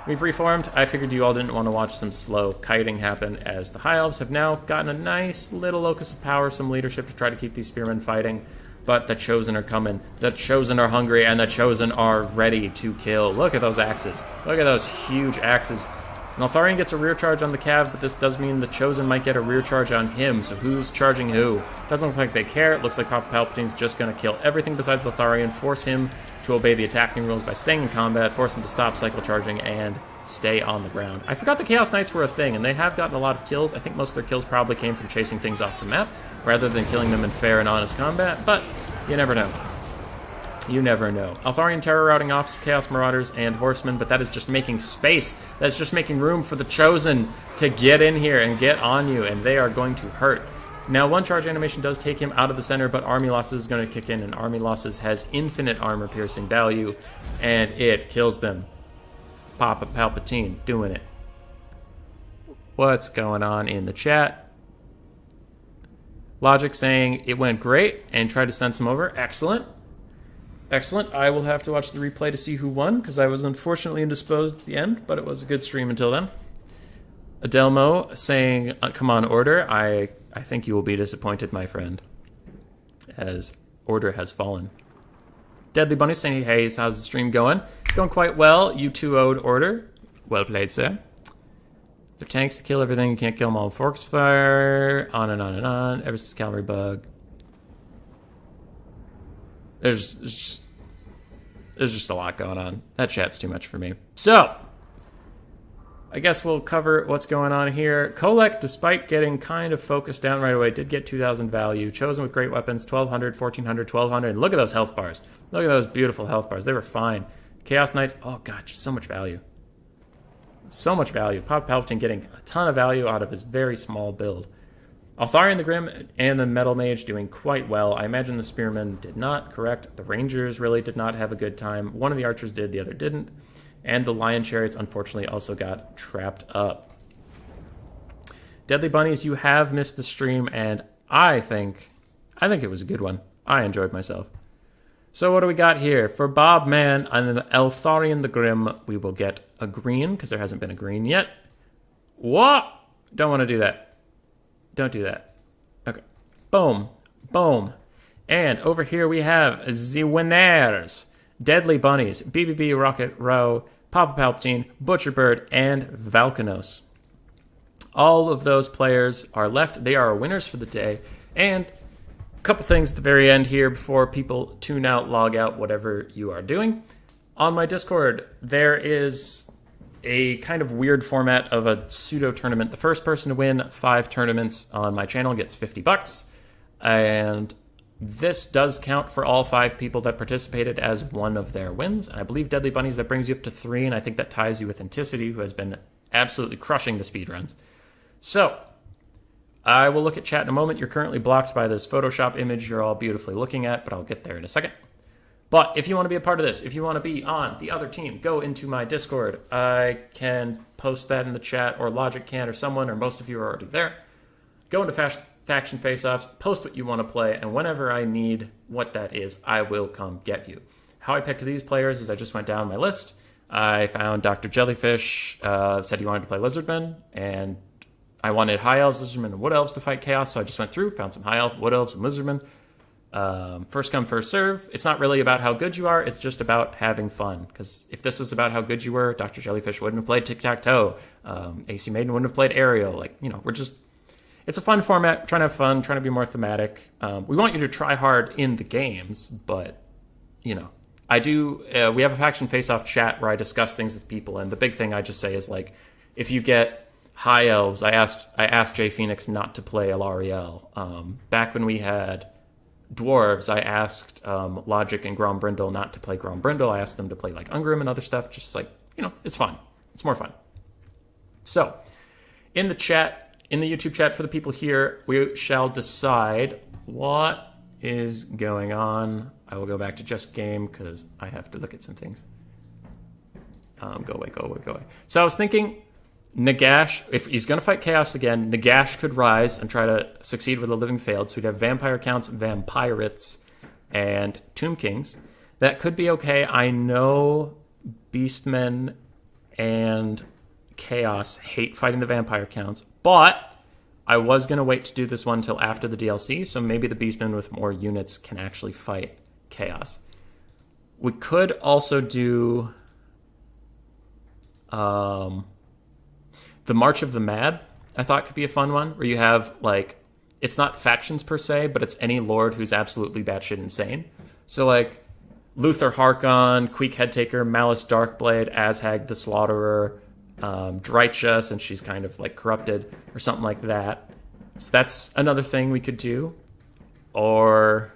We've reformed. I figured you all didn't want to watch some slow kiting happen, as the High Elves have now gotten a nice little locus of power, some leadership to try to keep these spearmen fighting. But the Chosen are coming. The Chosen are hungry, and the Chosen are ready to kill. Look at those axes. Look at those huge axes. And Altharian gets a rear charge on the Cav, but this does mean the Chosen might get a rear charge on him, so who's charging who? Doesn't look like they care. It looks like Papa Palpatine's just going to kill everything besides Altharian, force him to obey the attacking rules by staying in combat, force him to stop cycle charging, and stay on the ground. I forgot the Chaos Knights were a thing, and they have gotten a lot of kills. I think most of their kills probably came from chasing things off the map, rather than killing them in fair and honest combat, but you never know. You never know. Altharian terror routing off Chaos Marauders and Horsemen, but that is just making space. That's just making room for the Chosen to get in here and get on you, and they are going to hurt. Now, one charge animation does take him out of the center, but Army Losses is going to kick in, and Army Losses has infinite armor-piercing value, and it kills them. Papa Palpatine doing it. What's going on in the chat? Logic saying it went great and tried to send some over. Excellent. Excellent. I will have to watch the replay to see who won, because I was unfortunately indisposed at the end, but it was a good stream until then. Adelmo saying, come on, Order. I think you will be disappointed, my friend, as Order has fallen. Deadly Bunny saying, hey, how's the stream going? Going quite well. You 2-0'd Order. Well played, sir. They're tanks to kill everything. You can't kill them all with Forks Fire. On and on and on. Ever since Cavalry Bug. There's just a lot going on. That chat's too much for me. So, I guess we'll cover what's going on here. Kolek, despite getting kind of focused down right away, did get 2,000 value. Chosen with great weapons, 1,200, 1,400, 1,200. And look at those health bars. Look at those beautiful health bars. They were fine. Chaos Knights, oh god, just so much value. So much value. Papa Palpatine getting a ton of value out of his very small build. Altharian the Grim and the Metal Mage doing quite well. I imagine the Spearmen did not, correct. The Rangers really did not have a good time. One of the Archers did, the other didn't. And the Lion Chariots, unfortunately, also got trapped up. Deadly Bunnies, you have missed the stream, and I think it was a good one. I enjoyed myself. So what do we got here? For Bob Man and Altharian the Grim, we will get a green, because there hasn't been a green yet. What? Don't want to do that. Don't do that. Okay. Boom. Boom. And over here we have the winners. Deadly Bunnies, BBB Rocket Row, Papa Palpatine, Butcherbird, and Valkanos. All of those players are left. They are our winners for the day. And a couple things at the very end here before people tune out, log out, whatever you are doing. On my Discord, there is a kind of weird format of a pseudo tournament. The first person to win 5 tournaments on my channel gets $50. And this does count for all 5 people that participated as one of their wins. And I believe Deadly Bunnies, that brings you up to 3, and I think that ties you with Anticity, who has been absolutely crushing the speedruns. So, I will look at chat in a moment. You're currently blocked by this Photoshop image you're all beautifully looking at, but I'll get there in a second. But if you want to be a part of this, if you want to be on the other team, go into my Discord. I can post that in the chat, or Logic can, or someone, or most of you are already there. Go into Faction Face-Offs, post what you want to play, and whenever I need what that is, I will come get you. How I picked these players is I just went down my list. I found Dr. Jellyfish, said he wanted to play Lizardmen, and I wanted High Elves, Lizardmen, and Wood Elves to fight Chaos, so I just went through, found some High Elf, Wood Elves, and Lizardmen. First come, first serve. It's not really about how good you are, it's just about having fun. Because if this was about how good you were, Dr. Jellyfish wouldn't have played Tic-Tac-Toe. AC Maiden wouldn't have played Aerial. Like, you know, it's a fun format, trying to have fun, trying to be more thematic. We want you to try hard in the games, but, you know, we have a Faction Face-Off chat where I discuss things with people, and the big thing I just say is, like, if you get High Elves, I asked Jay Phoenix not to play Alariel. Back when we had Dwarves, I asked Logic and Grombrindle not to play Grombrindle. I asked them to play, like, Ungrim and other stuff, just like, you know, it's fun. It's more fun. So, in the chat, in the YouTube chat for the people here, we shall decide what is going on. I will go back to Just Game because I have to look at some things. Go away. So I was thinking Nagash, if he's going to fight Chaos again, Nagash could rise and try to succeed with a Living Failed. So we'd have Vampire Counts, Vampirates, and Tomb Kings. That could be okay. I know Beastmen and Chaos hate fighting the Vampire Counts, but I was going to wait to do this one until after the DLC, so maybe the Beastmen with more units can actually fight Chaos. We could also do the March of the Mad, I thought could be a fun one, where you have, like, it's not factions per se, but it's any lord who's absolutely batshit insane. So, like, Luther Harkon, Queek Headtaker, Malice Darkblade, Azhag the Slaughterer, Drycha, since she's kind of, like, corrupted, or something like that. So that's another thing we could do. Or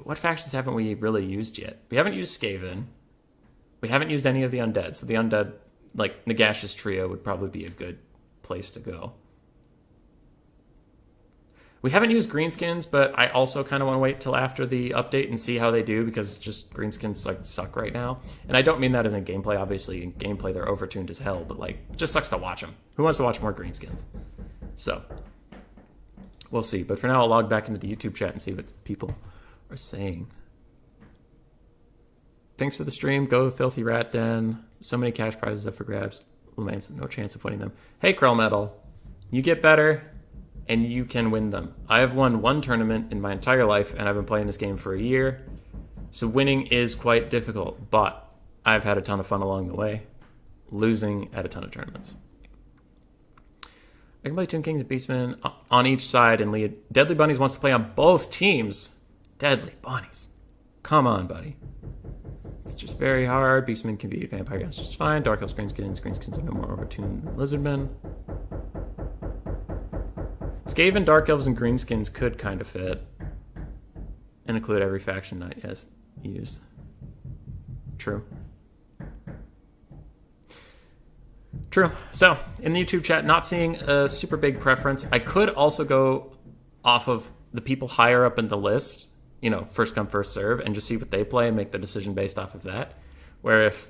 what factions haven't we really used yet? We haven't used Skaven. We haven't used any of the undead. So the undead, like Nagash's trio, would probably be a good place to go. We haven't used greenskins, but I also kind of want to wait till after the update and see how they do, because just greenskins like suck right now. And I don't mean that as in gameplay. Obviously, in gameplay they're overtuned as hell, but like it just sucks to watch them. Who wants to watch more greenskins? So we'll see. But for now, I'll log back into the YouTube chat and see what people are saying. Thanks for the stream. Go Filthy Rat Den. So many cash prizes up for grabs. Lemains, no chance of winning them. Hey, Krell Metal. You get better, and you can win them. I have won one tournament in my entire life, and I've been playing this game for a year. So winning is quite difficult, but I've had a ton of fun along the way, losing at a ton of tournaments. I can play Tomb Kings and Beastmen on each side and lead. Deadly Bunnies wants to play on both teams. Deadly Bunnies. Come on, buddy. It's just very hard. Beastmen can beat Vampire Guns just fine. Dark Elves, Greenskins. Greenskins are no more overtuned than Lizardmen. Skaven, Dark Elves, and Greenskins could kind of fit. And include every faction not yet used. True. True. So, in the YouTube chat, not seeing a super big preference. I could also go off of the people higher up in the list, you know, first come, first serve, and just see what they play and make the decision based off of that. Where if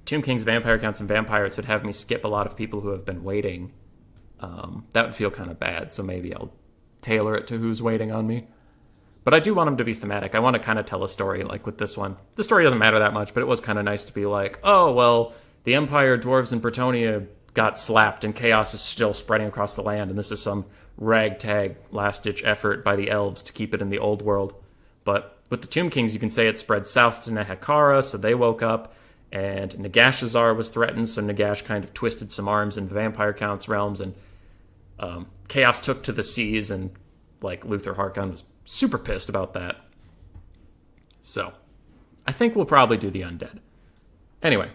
Tomb Kings, Vampire Counts, and Vampires would have me skip a lot of people who have been waiting, that would feel kind of bad. So maybe I'll tailor it to who's waiting on me. But I do want them to be thematic. I want to kind of tell a story like with this one. The story doesn't matter that much, but it was kind of nice to be like, oh, well, the Empire, Dwarves, and Bretonnia got slapped and chaos is still spreading across the land. And this is some ragtag last-ditch effort by the elves to keep it in the old world. But with the Tomb Kings, you can say it spread south to Nehekara, so they woke up. And Nagashazar was threatened, so Nagash kind of twisted some arms in Vampire Count's realms. And chaos took to the seas, and like Luther Harkon was super pissed about that. So I think we'll probably do the undead. Anyway.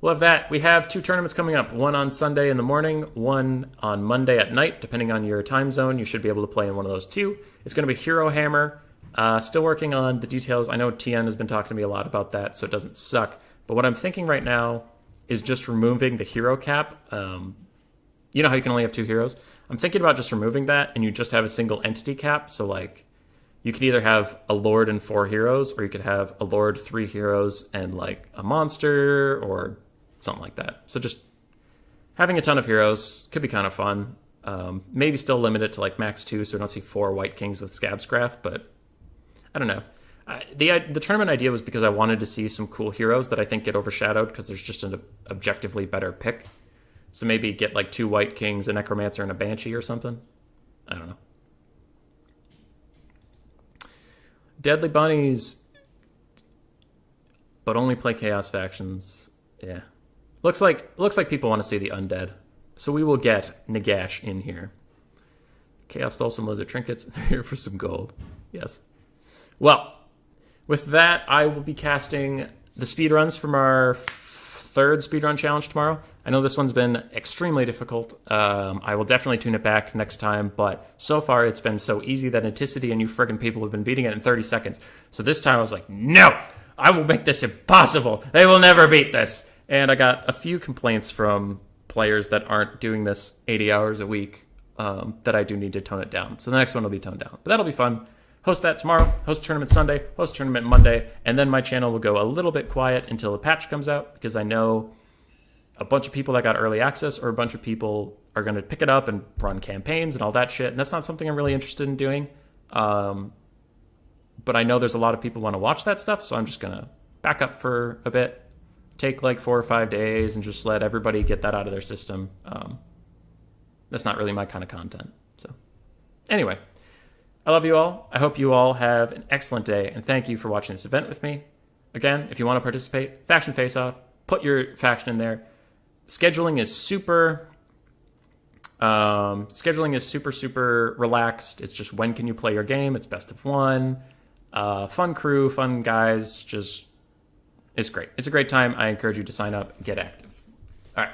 We'll have that. We have 2 tournaments coming up. One on Sunday in the morning, one on Monday at night. Depending on your time zone, you should be able to play in one of those 2. It's going to be Hero Hammer. Still working on the details. I know TN has been talking to me a lot about that, so it doesn't suck. But what I'm thinking right now is just removing the hero cap. You know how you can only have 2 heroes? I'm thinking about just removing that, and you just have a single entity cap. So, like, you could either have a Lord and 4 heroes, or you could have a Lord, 3 heroes, and, like, a monster, or something like that. So just having a ton of heroes could be kind of fun. Maybe still limit it to like max 2 so we don't see 4 White Kings with Scabscraft, but I don't know. The tournament idea was because I wanted to see some cool heroes that I think get overshadowed because there's just an objectively better pick. So maybe get like 2 White Kings, a Necromancer, and a Banshee or something. I don't know. Deadly Bunnies, but only play Chaos factions. Yeah. Looks like people want to see the undead. So we will get Nagash in here. Chaos stole some lizard trinkets, and they're here for some gold. Yes. Well, with that, I will be casting the speedruns from our 3rd speedrun challenge tomorrow. I know this one's been extremely difficult. I will definitely tune it back next time, but so far it's been so easy that Anticity and you friggin' people have been beating it in 30 seconds. So this time I was like, no! I will make this impossible! They will never beat this! And I got a few complaints from players that aren't doing this 80 hours a week that I do need to tone it down. So the next one will be toned down. But that'll be fun. Host that tomorrow, host tournament Sunday, host tournament Monday, and then my channel will go a little bit quiet until the patch comes out because I know a bunch of people that got early access or a bunch of people are going to pick it up and run campaigns and all that shit. And that's not something I'm really interested in doing. But I know there's a lot of people who want to watch that stuff, so I'm just going to back up for a bit. Take like 4 or 5 days and just let everybody get that out of their system. That's not really my kind of content. So anyway, I love you all. I hope you all have an excellent day, and thank you for watching this event with me. Again, if you want to participate, Faction Faceoff, put your faction in there. Scheduling is super relaxed. It's just when can you play your game. It's best of 1. Fun crew, fun guys, just it's great. It's a great time. I encourage you to sign up and get active. All right.